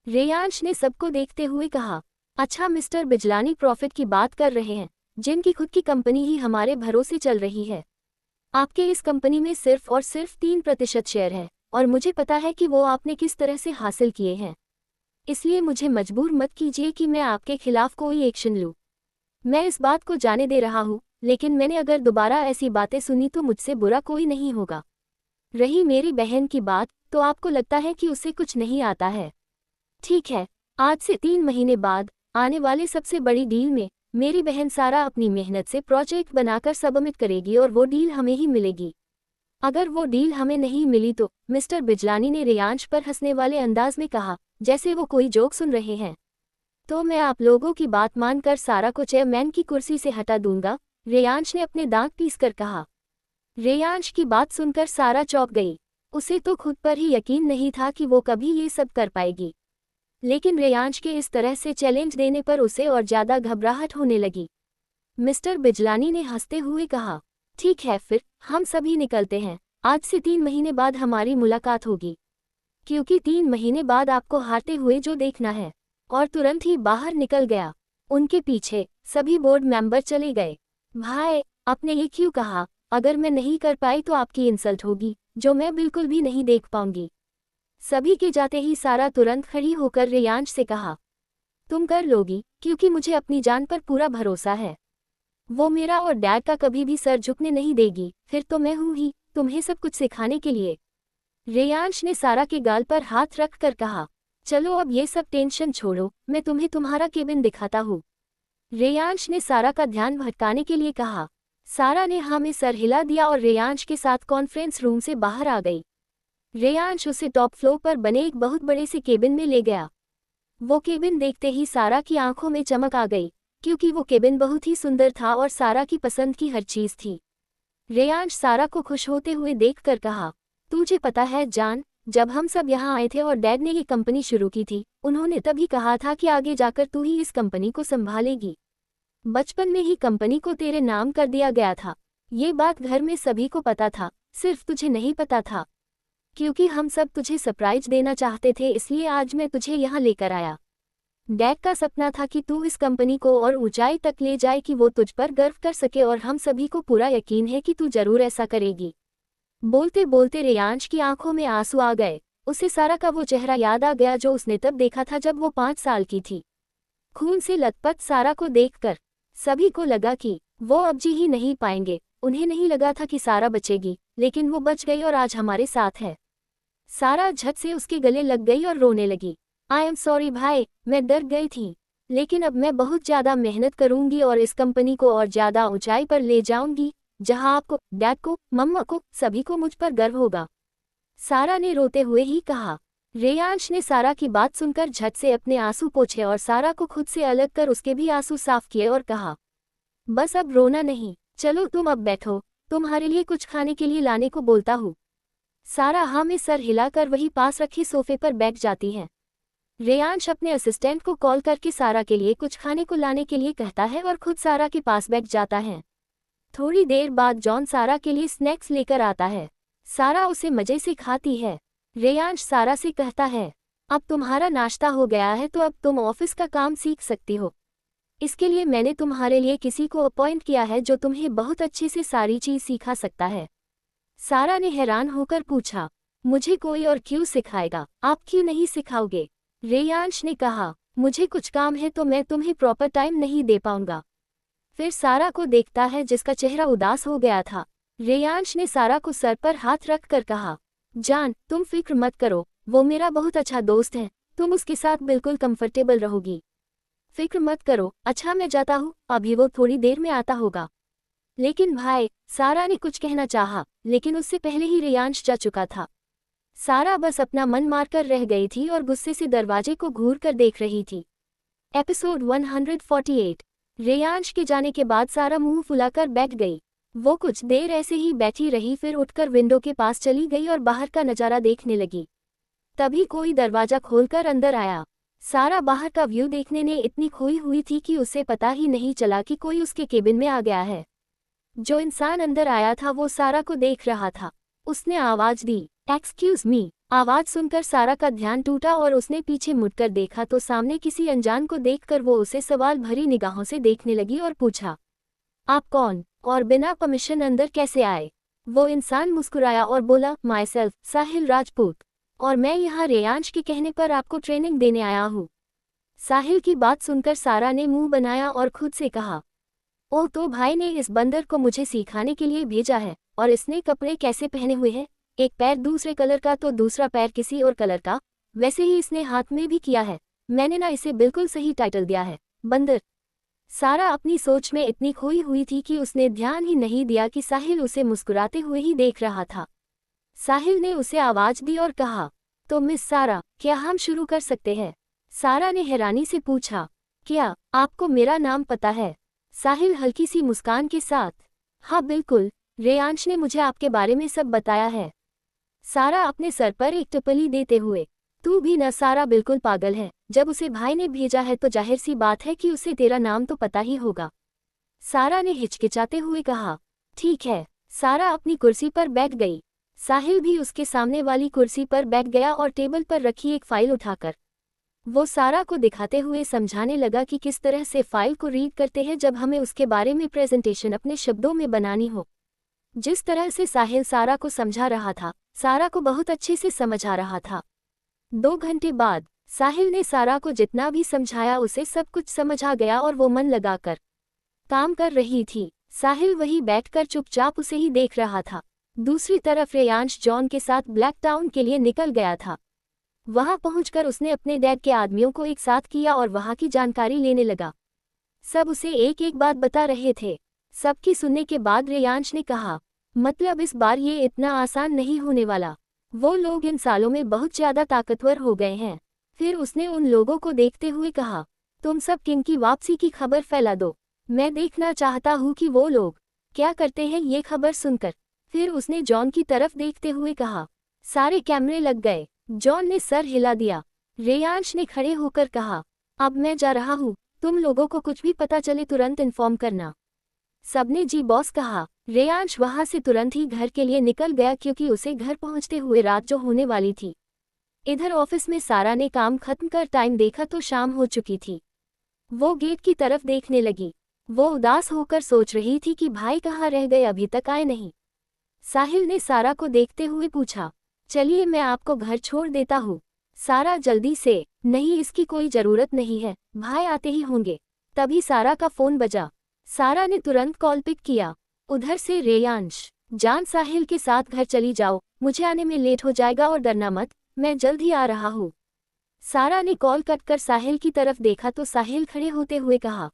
रेयांश ने सबको देखते हुए कहा, अच्छा मिस्टर बिजलानी प्रॉफिट की बात कर रहे हैं, जिनकी खुद की कंपनी ही हमारे भरोसे चल रही है। आपके इस कंपनी में सिर्फ और सिर्फ 3% शेयर है और मुझे पता है कि वो आपने किस तरह से हासिल किए हैं। इसलिए मुझे मजबूर मत कीजिए कि मैं आपके खिलाफ कोई एक्शन लूँ। मैं इस बात को जाने दे रहा हूँ, लेकिन मैंने अगर दोबारा ऐसी बातें सुनी तो मुझसे बुरा कोई नहीं होगा। रही मेरी बहन की बात, तो आपको लगता है कि उसे कुछ नहीं आता है। ठीक है, आज से 3 महीने बाद आने वाले सबसे बड़ी डील में मेरी बहन सारा अपनी मेहनत से प्रोजेक्ट बनाकर सबमिट करेगी और वो डील हमें ही मिलेगी। अगर वो डील हमें नहीं मिली तो, मिस्टर बिजलानी ने रेयांश पर हंसने वाले अंदाज में कहा, जैसे वो कोई जोक सुन रहे हैं। तो मैं आप लोगों की बात मानकर सारा को चेयरमैन की कुर्सी से हटा दूंगा, रेयांश ने अपने दांत पीसकर कहा। रेयांश की बात सुनकर सारा चौंक गई। उसे तो खुद पर ही यकीन नहीं था कि वो कभी ये सब कर पाएगी। लेकिन रेयांश के इस तरह से चैलेंज देने पर उसे और ज्यादा घबराहट होने लगी। मिस्टर बिजलानी ने हंसते हुए कहा, ठीक है फिर, हम सभी निकलते हैं। आज से 3 महीने बाद हमारी मुलाकात होगी। क्योंकि 3 महीने बाद आपको हारते हुए जो देखना है। और तुरंत ही बाहर निकल गया। उनके पीछे सभी बोर्ड मेंबर चले गए। भाई, आपने ये क्यों कहा? अगर मैं नहीं कर पाई तो आपकी इंसल्ट होगी, जो मैं बिल्कुल भी नहीं देख पाऊंगी। सभी के जाते ही सारा तुरंत खड़ी होकर रेयांश से कहा, तुम कर लोगी, क्योंकि मुझे अपनी जान पर पूरा भरोसा है। वो मेरा और डैड का कभी भी सर झुकने नहीं देगी। फिर तो मैं हूं ही तुम्हें सब कुछ सिखाने के लिए। रेयांश ने सारा के गाल पर हाथ रख कर कहा, चलो अब ये सब टेंशन छोड़ो, मैं तुम्हें तुम्हारा केबिन दिखाता हूँ। रेयांश ने सारा का ध्यान भटकाने के लिए कहा। सारा ने हाँ में सर हिला दिया और रेयांश के साथ कॉन्फ्रेंस रूम से बाहर आ गई। रेयांश उसे टॉप फ्लोर पर बने एक बहुत बड़े से केबिन में ले गया। वो केबिन देखते ही सारा की आंखों में चमक आ गई, क्योंकि वो केबिन बहुत ही सुंदर था और सारा की पसंद की हर चीज थी। रेयांश सारा को खुश होते हुए देखकर कहा, तुझे पता है जान, जब हम सब यहाँ आए थे और डैड ने ये कंपनी शुरू की थी, उन्होंने तभी कहा था कि आगे जाकर तू ही इस कंपनी को संभालेगी। बचपन में ही कंपनी को तेरे नाम कर दिया गया था। ये बात घर में सभी को पता था, सिर्फ तुझे नहीं पता था। क्योंकि हम सब तुझे सरप्राइज देना चाहते थे, इसलिए आज मैं तुझे यहाँ लेकर आया। डैड का सपना था कि तू इस कंपनी को और ऊंचाई तक ले जाए कि वो तुझ पर गर्व कर सके, और हम सभी को पूरा यकीन है कि तू जरूर ऐसा करेगी। बोलते बोलते रेयांश की आंखों में आंसू आ गए। उसे सारा का वो चेहरा याद आ गया जो उसने तब देखा था जब वो 5 साल की थी। खून से लथपथ सारा को देखकर सभी को लगा कि वो अब जी ही नहीं पाएंगे। उन्हें नहीं लगा था कि सारा बचेगी, लेकिन वो बच गई और आज हमारे साथ है। सारा झट से उसके गले लग गई और रोने लगी। आई एम सॉरी भाई, मैं डर गई थी, लेकिन अब मैं बहुत ज्यादा मेहनत करूंगी और इस कंपनी को और ज्यादा ऊंचाई पर ले जाऊंगी, जहां आपको, डैड को, मम्मा को, सभी को मुझ पर गर्व होगा। सारा ने रोते हुए ही कहा। रेयांश ने सारा की बात सुनकर झट से अपने आंसू पोंछे और सारा को खुद से अलग कर उसके भी आंसू साफ किए और कहा, बस अब रोना नहीं, चलो तुम अब बैठो, तुम्हारे लिए कुछ खाने के लिए लाने को बोलता हूँ। सारा हाँ में सर हिलाकर वही पास रखे सोफे पर बैठ जाती है। रेयांश अपने असिस्टेंट को कॉल करके सारा के लिए कुछ खाने को लाने के लिए कहता है और खुद सारा के पास बैठ जाता है। थोड़ी देर बाद जॉन सारा के लिए स्नैक्स लेकर आता है। सारा उसे मजे से खाती है। रेयांश सारा से कहता है, अब तुम्हारा नाश्ता हो गया है तो अब तुम ऑफिस का काम सीख सकती हो। इसके लिए मैंने तुम्हारे लिए किसी को अपॉइंट किया है जो तुम्हें बहुत अच्छे से सारी चीज सिखा सकता है। सारा ने हैरान होकर पूछा, मुझे कोई और क्यों सिखाएगा, आप क्यों नहीं सिखाओगे? रेयांश ने कहा, मुझे कुछ काम है तो मैं तुम्हें प्रॉपर टाइम नहीं दे पाऊंगा। फिर सारा को देखता है जिसका चेहरा उदास हो गया था। रेयांश ने सारा को सर पर हाथ रख कर कहा, जान तुम फिक्र मत करो, वो मेरा बहुत अच्छा दोस्त है, तुम उसके साथ बिल्कुल कंफर्टेबल रहोगी। फिक्र मत करो, अच्छा मैं जाता हूँ, अभी वो थोड़ी देर में आता होगा। लेकिन भाई, सारा ने कुछ कहना चाहा, लेकिन उससे पहले ही रेयांश जा चुका था। सारा बस अपना मन मारकर रह गई थी और गुस्से से दरवाजे को घूर कर देख रही थी। एपिसोड 148। रेयांश के जाने के बाद सारा मुंह फुलाकर बैठ गई। वो कुछ देर ऐसे ही बैठी रही, फिर उठकर विंडो के पास चली गई और बाहर का नजारा देखने लगी। तभी कोई दरवाजा खोलकर अंदर आया। सारा बाहर का व्यू देखने में इतनी खोई हुई थी कि उसे पता ही नहीं चला कि कोई उसके केबिन में आ गया है। जो इंसान अंदर आया था वो सारा को देख रहा था। उसने आवाज दी, एक्सक्यूज मी। आवाज सुनकर सारा का ध्यान टूटा और उसने पीछे मुड़कर देखा तो सामने किसी अनजान को देखकर वो उसे सवाल भरी निगाहों से देखने लगी और पूछा, आप कौन और बिना परमिशन अंदर कैसे आए? वो इंसान मुस्कुराया और बोला, माई सेल्फ साहिल राजपूत, और मैं यहाँ रेयांश के कहने पर आपको ट्रेनिंग देने आया हूँ। साहिल की बात सुनकर सारा ने मुंह बनाया और खुद से कहा, ओह, तो भाई ने इस बंदर को मुझे सिखाने के लिए भेजा है। और इसने कपड़े कैसे पहने हुए हैं, एक पैर दूसरे कलर का तो दूसरा पैर किसी और कलर का, वैसे ही इसने हाथ में भी किया है। मैंने ना इसे बिल्कुल सही टाइटल दिया है, बंदर। सारा अपनी सोच में इतनी खोई हुई थी कि उसने ध्यान ही नहीं दिया कि साहिल उसे मुस्कुराते हुए ही देख रहा था। साहिल ने उसे आवाज दी और कहा, तो मिस सारा, क्या हम शुरू कर सकते हैं? सारा ने हैरानी से पूछा, क्या आपको मेरा नाम पता है? साहिल हल्की सी मुस्कान के साथ, हाँ बिल्कुल, रेयांश ने मुझे आपके बारे में सब बताया है। सारा अपने सर पर एक टिप्पणी देते हुए, तू भी न सारा बिल्कुल पागल है, जब उसे भाई ने भेजा है तो जाहिर सी बात है कि उसे तेरा नाम तो पता ही होगा। सारा ने हिचकिचाते हुए कहा, ठीक है। सारा अपनी कुर्सी पर बैठ गई। साहिल भी उसके सामने वाली कुर्सी पर बैठ गया और टेबल पर रखी एक फाइल उठाकर वो सारा को दिखाते हुए समझाने लगा कि किस तरह से फाइल को रीड करते हैं जब हमें उसके बारे में प्रेजेंटेशन अपने शब्दों में बनानी हो। जिस तरह से साहिल सारा को समझा रहा था, सारा को बहुत अच्छे से समझ आ रहा था। 2 घंटे बाद साहिल ने सारा को जितना भी समझाया उसे सब कुछ समझ आ गया और वो मन लगाकर काम कर रही थी। साहिल वहीं बैठकर चुपचाप उसे ही देख रहा था। दूसरी तरफ रेयांश जॉन के साथ ब्लैक टाउन के लिए निकल गया था। वहां पहुंचकर उसने अपने डैड के आदमियों को एक साथ किया और वहां की जानकारी लेने लगा। सब उसे एक एक बात बता रहे थे। सबकी सुनने के बाद रेयांश ने कहा, मतलब इस बार ये इतना आसान नहीं होने वाला। वो लोग इन सालों में बहुत ज्यादा ताकतवर हो गए हैं। फिर उसने उन लोगों को देखते हुए कहा, तुम सब किंग की वापसी की खबर फैला दो। मैं देखना चाहता हूँ कि वो लोग क्या करते हैं ये खबर सुनकर। फिर उसने जॉन की तरफ देखते हुए कहा, सारे कैमरे लग गए। जॉन ने सर हिला दिया। रेयांश ने खड़े होकर कहा, अब मैं जा रहा हूँ, तुम लोगों को कुछ भी पता चले तुरंत इन्फॉर्म करना। सबने जी बॉस कहा। रेयांश वहां से तुरंत ही घर के लिए निकल गया क्योंकि उसे घर पहुंचते हुए रात जो होने वाली थी। इधर ऑफिस में सारा ने काम खत्म कर टाइम देखा तो शाम हो चुकी थी। वो गेट की तरफ देखने लगी। वो उदास होकर सोच रही थी कि भाई कहाँ रह गए, अभी तक आए नहीं। साहिल ने सारा को देखते हुए पूछा, चलिए मैं आपको घर छोड़ देता हूँ। सारा जल्दी से, नहीं इसकी कोई जरूरत नहीं है, भाई आते ही होंगे। तभी सारा का फोन बजा। सारा ने तुरंत कॉल पिक किया। उधर से रेयांश, जान साहिल के साथ घर चली जाओ, मुझे आने में लेट हो जाएगा और डरना मत, मैं जल्द ही आ रहा हूँ। सारा ने कॉल कट कर साहिल की तरफ देखा तो साहिल खड़े होते हुए कहा,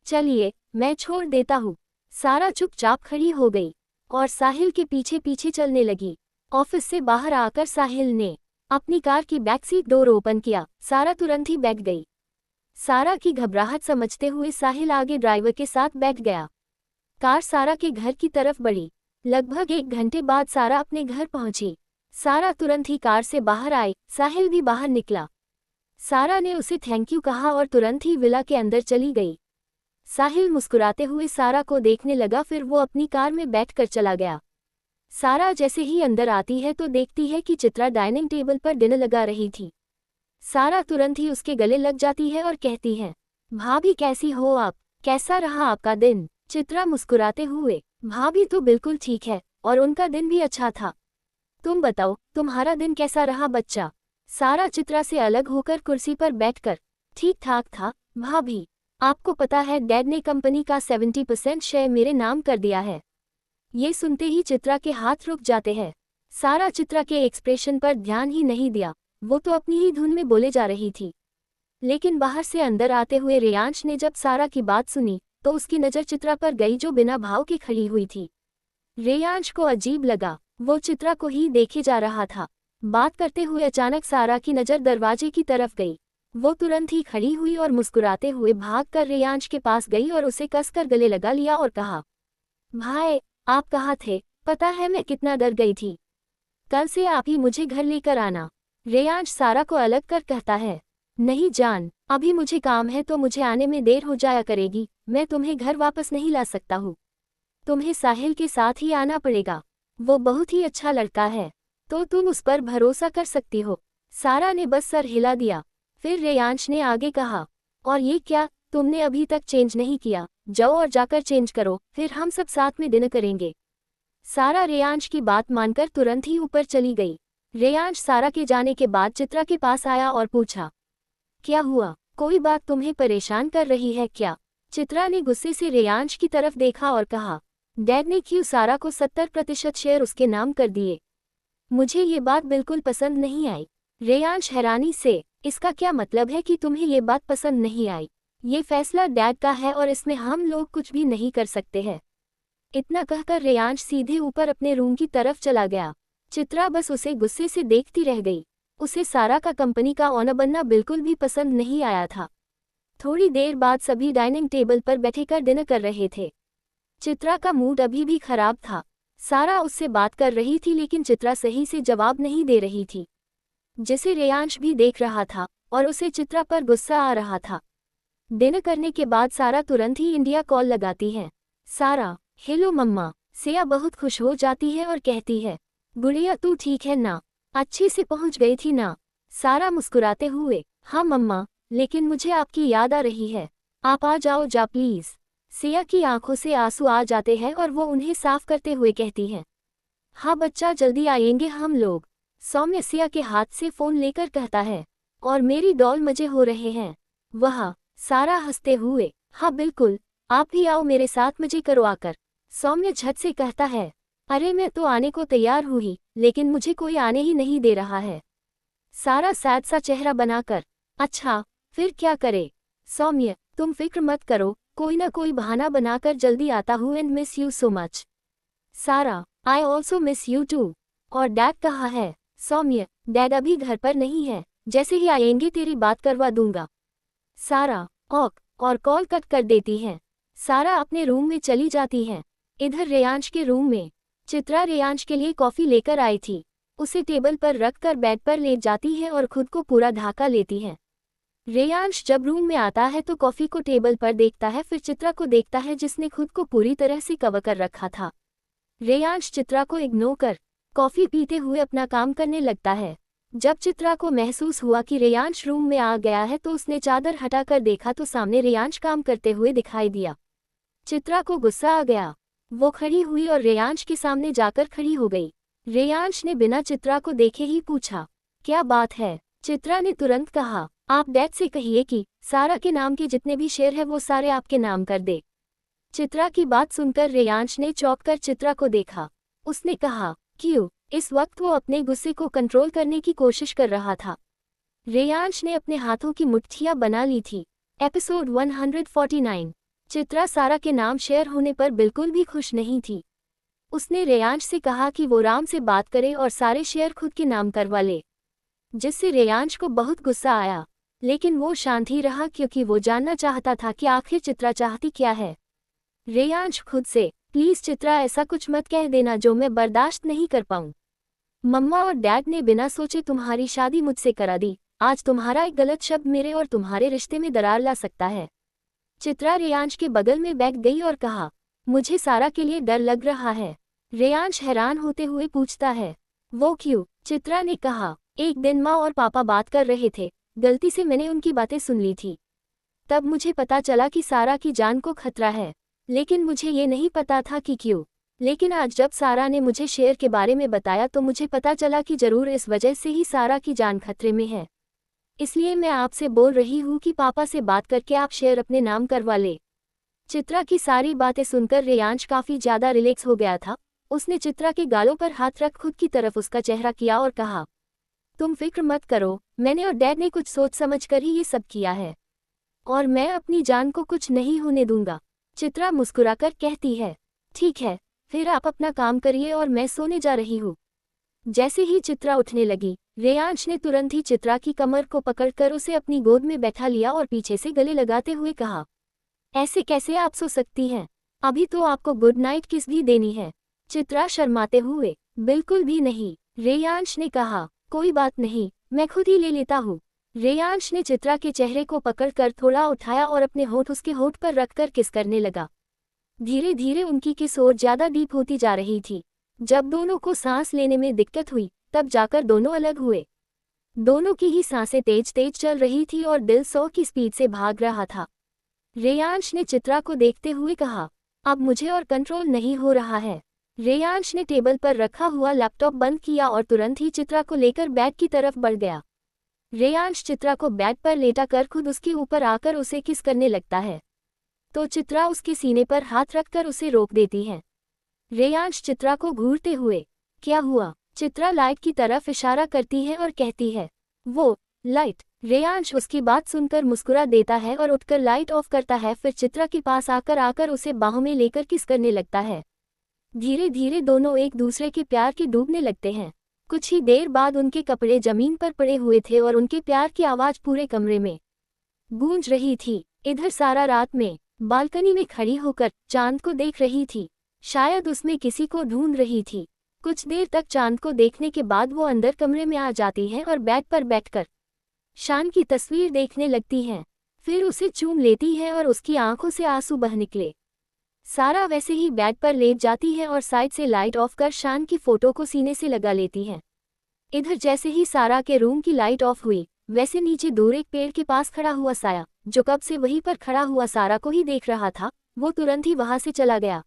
चलिए मैं छोड़ देता हूँ। सारा चुपचाप खड़ी हो गई और साहिल के पीछे पीछे चलने लगी। ऑफिस से बाहर आकर साहिल ने अपनी कार की बैक सीट डोर ओपन किया। सारा तुरंत ही बैठ गई। सारा की घबराहट समझते हुए साहिल आगे ड्राइवर के साथ बैठ गया। कार सारा के घर की तरफ बढ़ी। लगभग 1 घंटे बाद सारा अपने घर पहुंची। सारा तुरंत ही कार से बाहर आई। साहिल भी बाहर निकला। सारा ने उसे थैंक यू कहा और तुरंत ही विला के अंदर चली गई। साहिल मुस्कुराते हुए सारा को देखने लगा, फिर वो अपनी कार में बैठकर चला गया। सारा जैसे ही अंदर आती है तो देखती है कि चित्रा डाइनिंग टेबल पर डिनर लगा रही थी। सारा तुरंत ही उसके गले लग जाती है और कहती है, भाभी कैसी हो आप, कैसा रहा आपका दिन? चित्रा मुस्कुराते हुए, भाभी तो बिल्कुल ठीक है और उनका दिन भी अच्छा था। तुम बताओ तुम्हारा दिन कैसा रहा बच्चा? सारा चित्रा से अलग होकर कुर्सी पर बैठकर, ठीक ठाक था भाभी। आपको पता है डैड ने कंपनी का 70% शेयर मेरे नाम कर दिया है। ये सुनते ही चित्रा के हाथ रुक जाते हैं। सारा चित्रा के एक्सप्रेशन पर ध्यान ही नहीं दिया, वो तो अपनी ही धुन में बोले जा रही थी। लेकिन बाहर से अंदर आते हुए रेयांश ने जब सारा की बात सुनी तो उसकी नज़र चित्रा पर गई जो बिना भाव के खड़ी हुई थी। रेयांश को अजीब लगा, वो चित्रा को ही देखे जा रहा था। बात करते हुए अचानक सारा की नज़र दरवाजे की तरफ गई। वो तुरंत ही खड़ी हुई और मुस्कुराते हुए भागकर रेयांश के पास गई और उसे कसकर गले लगा लिया और कहा, भाई आप कहाँ थे? पता है मैं कितना डर गई थी। कल से आप ही मुझे घर लेकर आना। रेयांश सारा को अलग कर कहता है, नहीं जान, अभी मुझे काम है तो मुझे आने में देर हो जाया करेगी, मैं तुम्हें घर वापस नहीं ला सकता हूँ। तुम्हें साहिल के साथ ही आना पड़ेगा, वो बहुत ही अच्छा लड़का है, तो तुम उस पर भरोसा कर सकती हो। सारा ने बस सर हिला दिया। फिर रेयांश ने आगे कहा, और ये क्या, तुमने अभी तक चेंज नहीं किया? जाओ और जाकर चेंज करो, फिर हम सब साथ में डिनर करेंगे। सारा रेयांश की बात मानकर तुरंत ही ऊपर चली गई। रेयांश सारा के जाने के बाद चित्रा के पास आया और पूछा, क्या हुआ, कोई बात तुम्हें परेशान कर रही है क्या? चित्रा ने गुस्से से रेयांश की तरफ देखा और कहा, डैड ने क्यों सारा को 70% शेयर उसके नाम कर दिए? मुझे ये बात बिल्कुल पसंद नहीं आई। रेयांश हैरानी से, इसका क्या मतलब है कि तुम्हें ये बात पसंद नहीं आई? ये फैसला डैड का है और इसमें हम लोग कुछ भी नहीं कर सकते हैं। इतना कहकर रेयांश सीधे ऊपर अपने रूम की तरफ चला गया। चित्रा बस उसे गुस्से से देखती रह गई। उसे सारा का कंपनी का ओनर बनना बिल्कुल भी पसंद नहीं आया था। थोड़ी देर बाद सभी डाइनिंग टेबल पर बैठकर डिनर कर रहे थे। चित्रा का मूड अभी भी खराब था। सारा उससे बात कर रही थी लेकिन चित्रा सही से जवाब नहीं दे रही थी, जिसे रेयांश भी देख रहा था और उसे चित्रा पर गुस्सा आ रहा था। डिनर करने के बाद सारा तुरंत ही इंडिया कॉल लगाती है। सारा, हेलो मम्मा। सिया बहुत खुश हो जाती है और कहती है, गुड़िया तू ठीक है ना, अच्छे से पहुंच गई थी ना। सारा मुस्कुराते हुए, हाँ मम्मा, लेकिन मुझे आपकी याद आ रही है, आप आ जाओ जा प्लीज। सिया की आंखों से आंसू आ जाते हैं और वो उन्हें साफ करते हुए कहती है, हाँ बच्चा जल्दी आएंगे हम लोग। सौम्य सिया के हाथ से फोन लेकर कहता है, और मेरी डॉल मजे हो रहे हैं। वह सारा हंसते हुए, हाँ बिल्कुल, आप भी आओ मेरे साथ मजे करो आकर। सौम्य झट से कहता है, अरे मैं तो आने को तैयार हूँ ही, लेकिन मुझे कोई आने ही नहीं दे रहा है। सारा सैड सा चेहरा बनाकर, अच्छा फिर क्या करे। सौम्य, तुम फिक्र मत करो, कोई ना कोई बहाना बनाकर जल्दी आता हूँ and miss you so much. Sara, I also miss you too. और डैड कहाँ है। सौम्य, डैड अभी घर पर नहीं है, जैसे ही आएंगे तेरी बात करवा दूंगा। सारा, ओक, और कॉल कट कर देती है। सारा अपने रूम में चली जाती है। इधर रेयांश के रूम में चित्रा रेयांश के लिए कॉफी लेकर आई थी। उसे टेबल पर रखकर बेड पर लेट जाती है और खुद को पूरा ढाका लेती है। रेयांश जब रूम में आता है तो कॉफी को टेबल पर देखता है, फिर चित्रा को देखता है जिसने खुद को पूरी तरह से कवर कर रखा था। रेयांश चित्रा को इग्नोर कर कॉफी पीते हुए अपना काम करने लगता है। जब चित्रा को महसूस हुआ कि रेयांश रूम में आ गया है तो उसने चादर हटाकर देखा तो सामने रेयांश काम करते हुए दिखाई दिया। चित्रा को गुस्सा आ गया। वो खड़ी हुई और रेयांश के सामने जाकर खड़ी हो गई। रेयांश ने बिना चित्रा को देखे ही पूछा, क्या बात है। चित्रा ने तुरंत कहा, आप डैड से कहिए कि सारा के नाम के जितने भी शेयर है वो सारे आपके नाम कर दे। चित्रा की बात सुनकर रेयांश ने चौंक कर चित्रा को देखा। उसने कहा, क्यों। इस वक्त वो अपने गुस्से को कंट्रोल करने की कोशिश कर रहा था। रेयांश ने अपने हाथों की मुट्ठियां बना ली थी। एपिसोड 149। चित्रा सारा के नाम शेयर होने पर बिल्कुल भी खुश नहीं थी। उसने रेयांश से कहा कि वो राम से बात करे और सारे शेयर खुद के नाम करवा ले, जिससे रेयांश को बहुत गुस्सा आया, लेकिन वो शांत ही रहा क्योंकि वो जानना चाहता था कि आखिर चित्रा चाहती क्या है। रेयांश खुद से, प्लीज चित्रा ऐसा कुछ मत कह देना जो मैं बर्दाश्त नहीं कर पाऊं। मम्मा और डैड ने बिना सोचे तुम्हारी शादी मुझसे करा दी, आज तुम्हारा एक गलत शब्द मेरे और तुम्हारे रिश्ते में दरार ला सकता है। चित्रा रेयांश के बगल में बैठ गई और कहा, मुझे सारा के लिए डर लग रहा है। रेयांश हैरान होते हुए पूछता है, वो क्यों। चित्रा ने कहा, एक दिन माँ और पापा बात कर रहे थे, गलती से मैंने उनकी बातें सुन ली थी। तब मुझे पता चला कि सारा की जान को खतरा है, लेकिन मुझे ये नहीं पता था कि क्यों। लेकिन आज जब सारा ने मुझे शेर के बारे में बताया तो मुझे पता चला कि जरूर इस वजह से ही सारा की जान खतरे में है। इसलिए मैं आपसे बोल रही हूँ कि पापा से बात करके आप शेर अपने नाम करवा ले। चित्रा की सारी बातें सुनकर रेयांश काफी ज्यादा रिलैक्स हो गया था। उसने चित्रा के गालों पर हाथ रख खुद की तरफ उसका चेहरा किया और कहा, तुम फिक्र मत करो, मैंने और डैड ने कुछ सोच समझ कर ही ये सब किया है, और मैं अपनी जान को कुछ नहीं होने दूंगा। चित्रा मुस्कुराकर कहती है, ठीक है, फिर आप अपना काम करिए और मैं सोने जा रही हूँ। जैसे ही चित्रा उठने लगी, रेयांश ने तुरंत ही चित्रा की कमर को पकड़कर उसे अपनी गोद में बैठा लिया और पीछे से गले लगाते हुए कहा, ऐसे कैसे आप सो सकती हैं, अभी तो आपको गुड नाइट किस भी देनी है। चित्रा शर्माते हुए, बिल्कुल भी नहीं। रेयांश ने कहा, कोई बात नहीं, मैं खुद ही ले लेता हूँ। रेयांश ने चित्रा के चेहरे को पकड़कर थोड़ा उठाया और अपने होंठ उसके होंठ पर रखकर किस करने लगा। धीरे धीरे उनकी किस और ज्यादा डीप होती जा रही थी। जब दोनों को सांस लेने में दिक्कत हुई तब जाकर दोनों अलग हुए। दोनों की ही सांसें तेज तेज चल रही थी और दिल 100 की स्पीड से भाग रहा था। रेयांश ने चित्रा को देखते हुए कहा, अब मुझे और कंट्रोल नहीं हो रहा है। रेयांश ने टेबल पर रखा हुआ लैपटॉप बंद किया और तुरंत ही चित्रा को लेकर बेड की तरफ बढ़ गया। रेयांश चित्रा को बेड पर लेटाकर खुद उसके ऊपर आकर उसे किस करने लगता है, तो चित्रा उसके सीने पर हाथ रखकर उसे रोक देती है। रेयांश चित्रा को घूरते हुए, क्या हुआ। चित्रा लाइट की तरफ इशारा करती है और कहती है, वो लाइट। रेयांश उसकी बात सुनकर मुस्कुरा देता है और उठकर लाइट ऑफ करता है। फिर चित्रा के पास आकर उसे बाहों में लेकर किस करने लगता है। धीरे धीरे दोनों एक दूसरे के प्यार के डूबने लगते हैं। कुछ ही देर बाद उनके कपड़े जमीन पर पड़े हुए थे और उनके प्यार की आवाज पूरे कमरे में गूंज रही थी। इधर सारा रात में बालकनी में खड़ी होकर चांद को देख रही थी। शायद उसमें किसी को ढूंढ रही थी। कुछ देर तक चांद को देखने के बाद वो अंदर कमरे में आ जाती है और बेड पर बैठकर शान की तस्वीर देखने लगती है। फिर उसे चूम लेती है और उसकी आंखों से आंसू बह निकले। सारा वैसे ही बेड पर लेट जाती है और साइड से लाइट ऑफ कर शान की फोटो को सीने से लगा लेती है। इधर जैसे ही सारा के रूम की लाइट ऑफ हुई, वैसे नीचे दूर एक पेड़ के पास खड़ा हुआ साया, जो कब से वहीं पर खड़ा हुआ सारा को ही देख रहा था, वो तुरंत ही वहां से चला गया।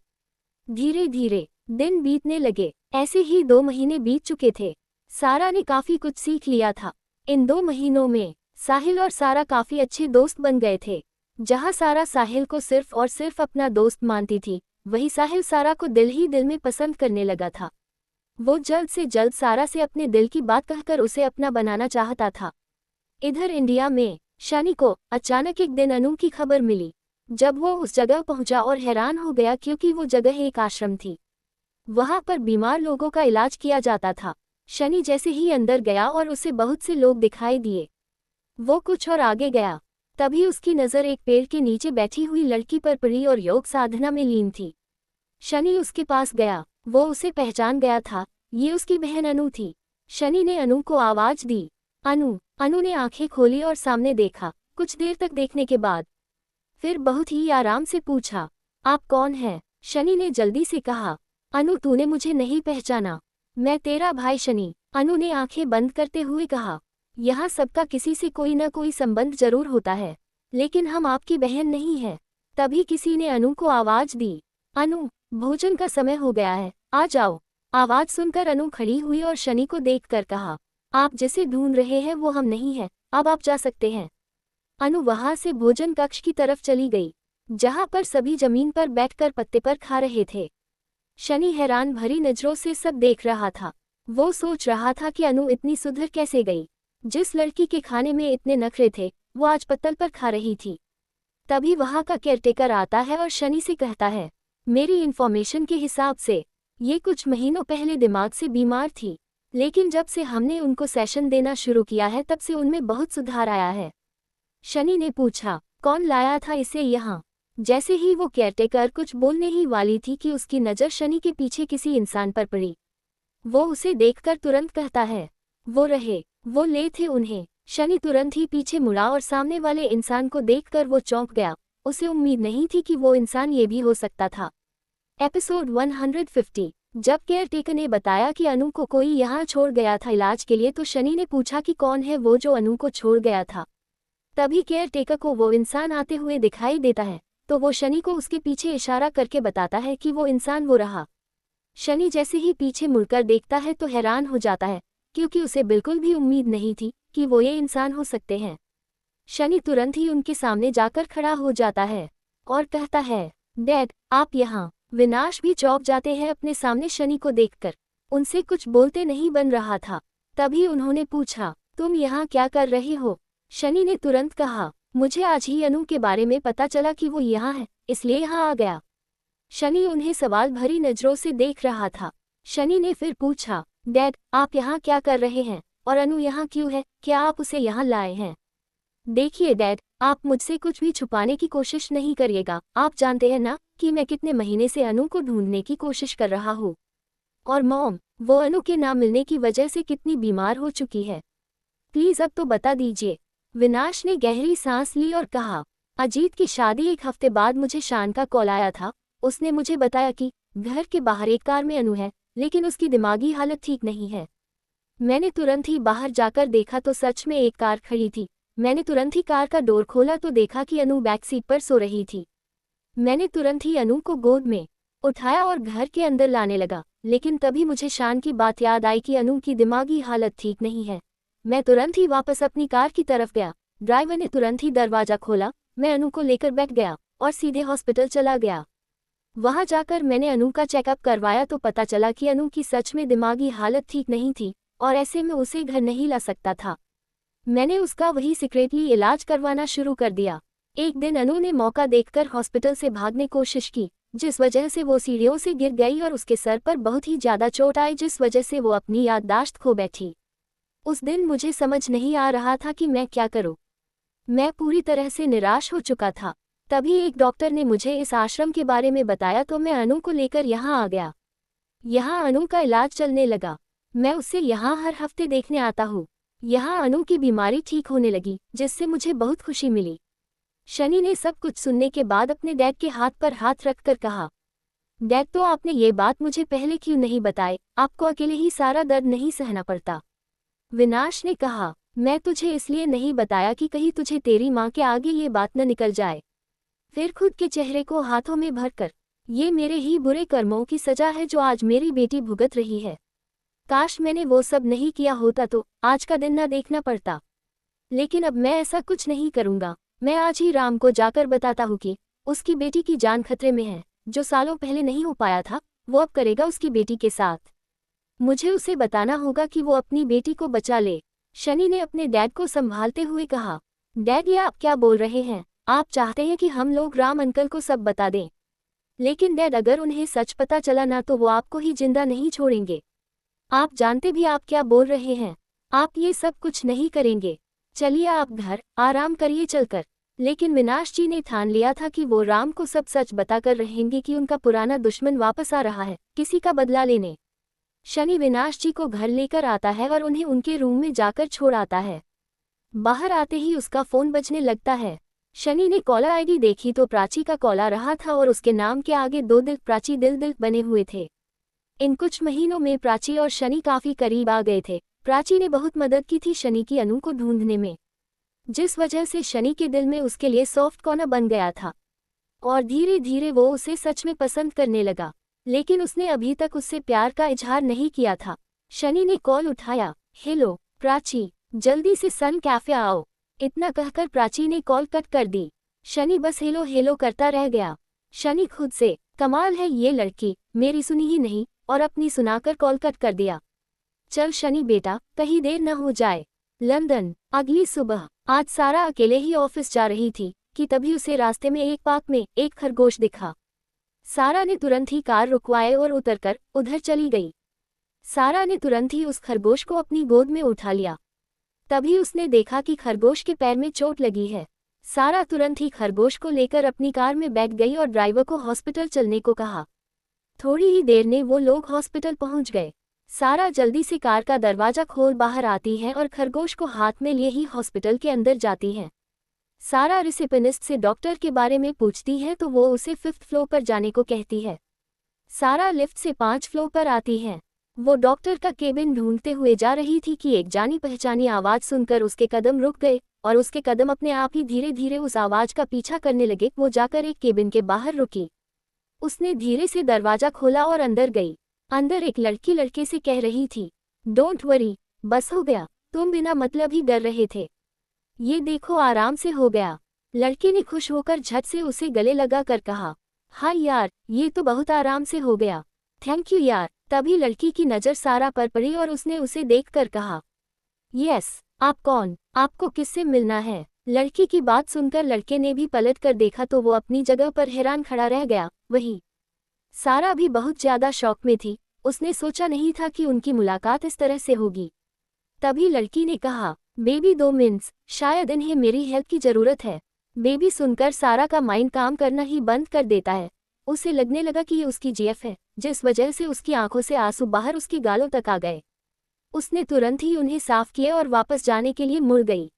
धीरे धीरे दिन बीतने लगे। ऐसे ही 2 महीने बीत चुके थे। सारा ने काफी कुछ सीख लिया था। इन 2 महीनों में साहिल और सारा काफी अच्छे दोस्त बन गए थे। जहां सारा साहिल को सिर्फ और सिर्फ अपना दोस्त मानती थी, वहीं साहिल सारा को दिल ही दिल में पसंद करने लगा था। वो जल्द से जल्द सारा से अपने दिल की बात कहकर उसे अपना बनाना चाहता था। इधर इंडिया में शनि को अचानक एक दिन अनु की खबर मिली। जब वो उस जगह पहुंचा और हैरान हो गया, क्योंकि वो जगह एक आश्रम थी। वहां पर बीमार लोगों का इलाज किया जाता था। शनि जैसे ही अंदर गया और उसे बहुत से लोग दिखाई दिए। वो कुछ और आगे गया, तभी उसकी नज़र एक पेड़ के नीचे बैठी हुई लड़की पर पड़ी और योग साधना में लीन थी। शनि उसके पास गया। वो उसे पहचान गया था। ये उसकी बहन अनु थी। शनि ने अनु को आवाज दी, अनु। अनु ने आंखें खोली और सामने देखा। कुछ देर तक देखने के बाद फिर बहुत ही आराम से पूछा, आप कौन हैं? शनि ने जल्दी से कहा, अनु तूने मुझे नहीं पहचाना, मैं तेरा भाई शनि। अनु ने आंखें बंद करते हुए कहा, यहाँ सबका किसी से कोई न कोई संबंध जरूर होता है, लेकिन हम आपकी बहन नहीं है। तभी किसी ने अनु को आवाज दी, अनु भोजन का समय हो गया है, आ जाओ। आवाज सुनकर अनु खड़ी हुई और शनि को देखकर कहा, आप जिसे ढूंढ रहे हैं वो हम नहीं हैं, अब आप जा सकते हैं। अनु वहां से भोजन कक्ष की तरफ चली गई, जहां पर सभी जमीन पर बैठकर पत्ते पर खा रहे थे। शनि हैरान भरी नजरों से सब देख रहा था। वो सोच रहा था कि अनु इतनी सुधर कैसे गई। जिस लड़की के खाने में इतने नखरे थे, वो आज पत्तल पर खा रही थी। तभी वहां का केयरटेकर आता है और शनि से कहता है, मेरी इन्फॉर्मेशन के हिसाब से ये कुछ महीनों पहले दिमाग से बीमार थी, लेकिन जब से हमने उनको सेशन देना शुरू किया है तब से उनमें बहुत सुधार आया है। शनि ने पूछा, कौन लाया था इसे यहाँ? जैसे ही वो केयरटेकर कुछ बोलने ही वाली थी कि उसकी नज़र शनि के पीछे किसी इंसान पर पड़ी। वो उसे देखकर तुरंत कहता है, वो ले थे उन्हें। शनि तुरंत ही पीछे मुड़ा और सामने वाले इंसान को देखकर वो चौंक गया। उसे उम्मीद नहीं थी कि वो इंसान ये भी हो सकता था। एपिसोड 150। जब केयरटेकर ने बताया कि अनु को कोई यहाँ छोड़ गया था इलाज के लिए, तो शनि ने पूछा कि कौन है वो जो अनु को छोड़ गया था। तभी केयरटेकर को वो इंसान आते हुए दिखाई देता है, तो वो शनि को उसके पीछे इशारा करके बताता है कि वो इंसान वो रहा। शनि जैसे ही पीछे मुड़कर देखता है तो हैरान हो जाता है, क्योंकि उसे बिल्कुल भी उम्मीद नहीं थी कि वो ये इंसान हो सकते हैं। शनि तुरंत ही उनके सामने जाकर खड़ा हो जाता है और कहता है, डैड आप यहाँ। विनाश भी चौंक जाते हैं अपने सामने शनि को देखकर। उनसे कुछ बोलते नहीं बन रहा था। तभी उन्होंने पूछा, तुम यहाँ क्या कर रहे हो? शनि ने तुरंत कहा, मुझे आज ही अनु के बारे में पता चला कि वो यहाँ है, इसलिए यहाँ आ गया। शनि उन्हें सवाल भरी नजरों से देख रहा था। शनि ने फिर पूछा, डैड आप यहाँ क्या कर रहे हैं और अनु यहाँ क्यों है? क्या आप उसे यहाँ लाए हैं? देखिए डैड, आप मुझसे कुछ भी छुपाने की कोशिश नहीं करिएगा। आप जानते हैं ना कि मैं कितने महीने से अनु को ढूंढने की कोशिश कर रहा हूँ, और मॉम वो अनु के ना मिलने की वजह से कितनी बीमार हो चुकी है। प्लीज अब तो बता दीजिए। विनाश ने गहरी सांस ली और कहा, अजीत की शादी 1 हफ्ते बाद मुझे शान का कॉल आया था। उसने मुझे बताया कि घर के बाहर एक कार में अनु है, लेकिन उसकी दिमागी हालत ठीक नहीं है। मैंने तुरंत ही बाहर जाकर देखा तो सच में एक कार खड़ी थी। मैंने तुरंत ही कार का डोर खोला तो देखा कि अनु बैक सीट पर सो रही थी। मैंने तुरंत ही अनु को गोद में उठाया और घर के अंदर लाने लगा, लेकिन तभी मुझे शान की बात याद आई कि अनु की दिमागी हालत ठीक नहीं है। मैं तुरंत ही वापस अपनी कार की तरफ गया। ड्राइवर ने तुरंत ही दरवाजा खोला। मैं अनु को लेकर बैठ गया और सीधे हॉस्पिटल चला गया। वहां जाकर मैंने अनु का चेकअप करवाया तो पता चला कि अनु की सच में दिमागी हालत ठीक नहीं थी और ऐसे में उसे घर नहीं ला सकता था। मैंने उसका वही सीक्रेटली इलाज करवाना शुरू कर दिया। एक दिन अनु ने मौका देखकर हॉस्पिटल से भागने कोशिश की, जिस वजह से वो सीढ़ियों से गिर गई और उसके सर पर बहुत ही ज्यादा चोट आई, जिस वजह से वो अपनी याददाश्त खो बैठी। उस दिन मुझे समझ नहीं आ रहा था कि मैं क्या करूं। मैं पूरी तरह से निराश हो चुका था। तभी एक डॉक्टर ने मुझे इस आश्रम के बारे में बताया तो मैं अनु को लेकर यहाँ आ गया। यहाँ अनु का इलाज चलने लगा। मैं उसे यहाँ हर हफ्ते देखने आता हूँ। यहाँ अनु की बीमारी ठीक होने लगी, जिससे मुझे बहुत खुशी मिली। शनि ने सब कुछ सुनने के बाद अपने डैड के हाथ पर हाथ रखकर कहा, डैड, तो आपने ये बात मुझे पहले क्यों नहीं बताई? आपको अकेले ही सारा दर्द नहीं सहना पड़ता। विनाश ने कहा, मैं तुझे इसलिए नहीं बताया कि कहीं तुझे तेरी माँ के आगे ये बात न निकल जाए। फिर खुद के चेहरे को हाथों में भरकर, ये मेरे ही बुरे कर्मों की सजा है जो आज मेरी बेटी भुगत रही है। काश मैंने वो सब नहीं किया होता तो आज का दिन न देखना पड़ता। लेकिन अब मैं ऐसा कुछ नहीं करूँगा। मैं आज ही राम को जाकर बताता हूँ कि उसकी बेटी की जान खतरे में है। जो सालों पहले नहीं हो पाया था, वो अब करेगा उसकी बेटी के साथ। मुझे उसे बताना होगा कि वो अपनी बेटी को बचा ले। शनि ने अपने डैड को संभालते हुए कहा, डैड, ये आप क्या बोल रहे हैं? आप चाहते हैं कि हम लोग राम अंकल को सब बता दें? लेकिन डैड, अगर उन्हें सच पता चला ना तो वो आपको ही जिंदा नहीं छोड़ेंगे। आप जानते भी आप क्या बोल रहे हैं। आप ये सब कुछ नहीं करेंगे। चलिए आप घर आराम करिए चलकर। लेकिन विनाश जी ने ठान लिया था कि वो राम को सब सच बताकर रहेंगे कि उनका पुराना दुश्मन वापस आ रहा है, किसी का बदला लेने। शनि विनाश जी को घर लेकर आता है और उन्हें उनके रूम में जाकर छोड़ आता है। बाहर आते ही उसका फोन बजने लगता है। शनि ने कॉलर आईडी देखी तो प्राची का कॉल आ रहा था और उसके नाम के आगे 2 दिल प्राची दिल दिल बने हुए थे। इन कुछ महीनों में प्राची और शनि काफी करीब आ गए थे। प्राची ने बहुत मदद की थी शनि की अनु को ढूंढने में, जिस वजह से शनि के दिल में उसके लिए सॉफ्ट कॉर्नर बन गया था और धीरे धीरे वो उसे सच में पसंद करने लगा। लेकिन उसने अभी तक उससे प्यार का इजहार नहीं किया था। शनि ने कॉल उठाया, हेलो प्राची, जल्दी से सन कैफे आओ। इतना कहकर प्राची ने कॉल कट कर दी। शनि बस हेलो हेलो करता रह गया। शनि खुद से, कमाल है ये लड़की, मेरी सुनी ही नहीं और अपनी सुनाकर कॉल कट कर दिया। चल शनि बेटा, कहीं देर न हो जाए। लंदन। अगली सुबह आज सारा अकेले ही ऑफिस जा रही थी कि तभी उसे रास्ते में एक पार्क में एक खरगोश दिखा। सारा ने तुरंत ही कार रुकवाए और उतरकर उधर चली गई। सारा ने तुरंत ही उस खरगोश को अपनी गोद में उठा लिया। तभी उसने देखा कि खरगोश के पैर में चोट लगी है। सारा तुरंत ही खरगोश को लेकर अपनी कार में बैठ गई और ड्राइवर को हॉस्पिटल चलने को कहा। थोड़ी ही देर में वो लोग हॉस्पिटल पहुंच गए। सारा जल्दी से कार का दरवाजा खोल बाहर आती है और खरगोश को हाथ में लिए ही हॉस्पिटल के अंदर जाती है। सारा रिसेप्शनिस्ट से डॉक्टर के बारे में पूछती है तो वो उसे 5th फ्लोर पर जाने को कहती है। सारा लिफ्ट से 5 फ्लोर पर आती है। वो डॉक्टर का केबिन ढूंढते हुए जा रही थी कि एक जानी पहचानी आवाज सुनकर उसके कदम रुक गए और उसके कदम अपने आप ही धीरे धीरे उस आवाज का पीछा करने लगे। वो जाकर एक केबिन के बाहर रुकी। उसने धीरे से दरवाजा खोला और अंदर गई। अंदर एक लड़की लड़के से कह रही थी, डोंट वरी, बस हो गया, तुम बिना मतलब ही डर रहे थे, ये देखो आराम से हो गया। लड़के ने खुश होकर झट से उसे गले लगा कर कहा, हाँ यार, ये तो बहुत आराम से हो गया, थैंक यू यार। तभी लड़की की नज़र सारा पर पड़ी और उसने उसे देखकर कहा, यस, आप कौन, आपको किससे मिलना है? लड़की की बात सुनकर लड़के ने भी पलट कर देखा तो वो अपनी जगह पर हैरान खड़ा रह गया। वही सारा भी बहुत ज्यादा शौक में थी। उसने सोचा नहीं था कि उनकी मुलाकात इस तरह से होगी। तभी लड़की ने कहा, बेबी 2 मिनट्स, शायद इन्हें मेरी हेल्प की जरूरत है। बेबी सुनकर सारा का माइंड काम करना ही बंद कर देता है। उसे लगने लगा कि ये उसकी जीएफ है, जिस वजह से उसकी आंखों से आंसू बाहर उसकी गालों तक आ गए। उसने तुरंत ही उन्हें साफ किए और वापस जाने के लिए मुड़ गई।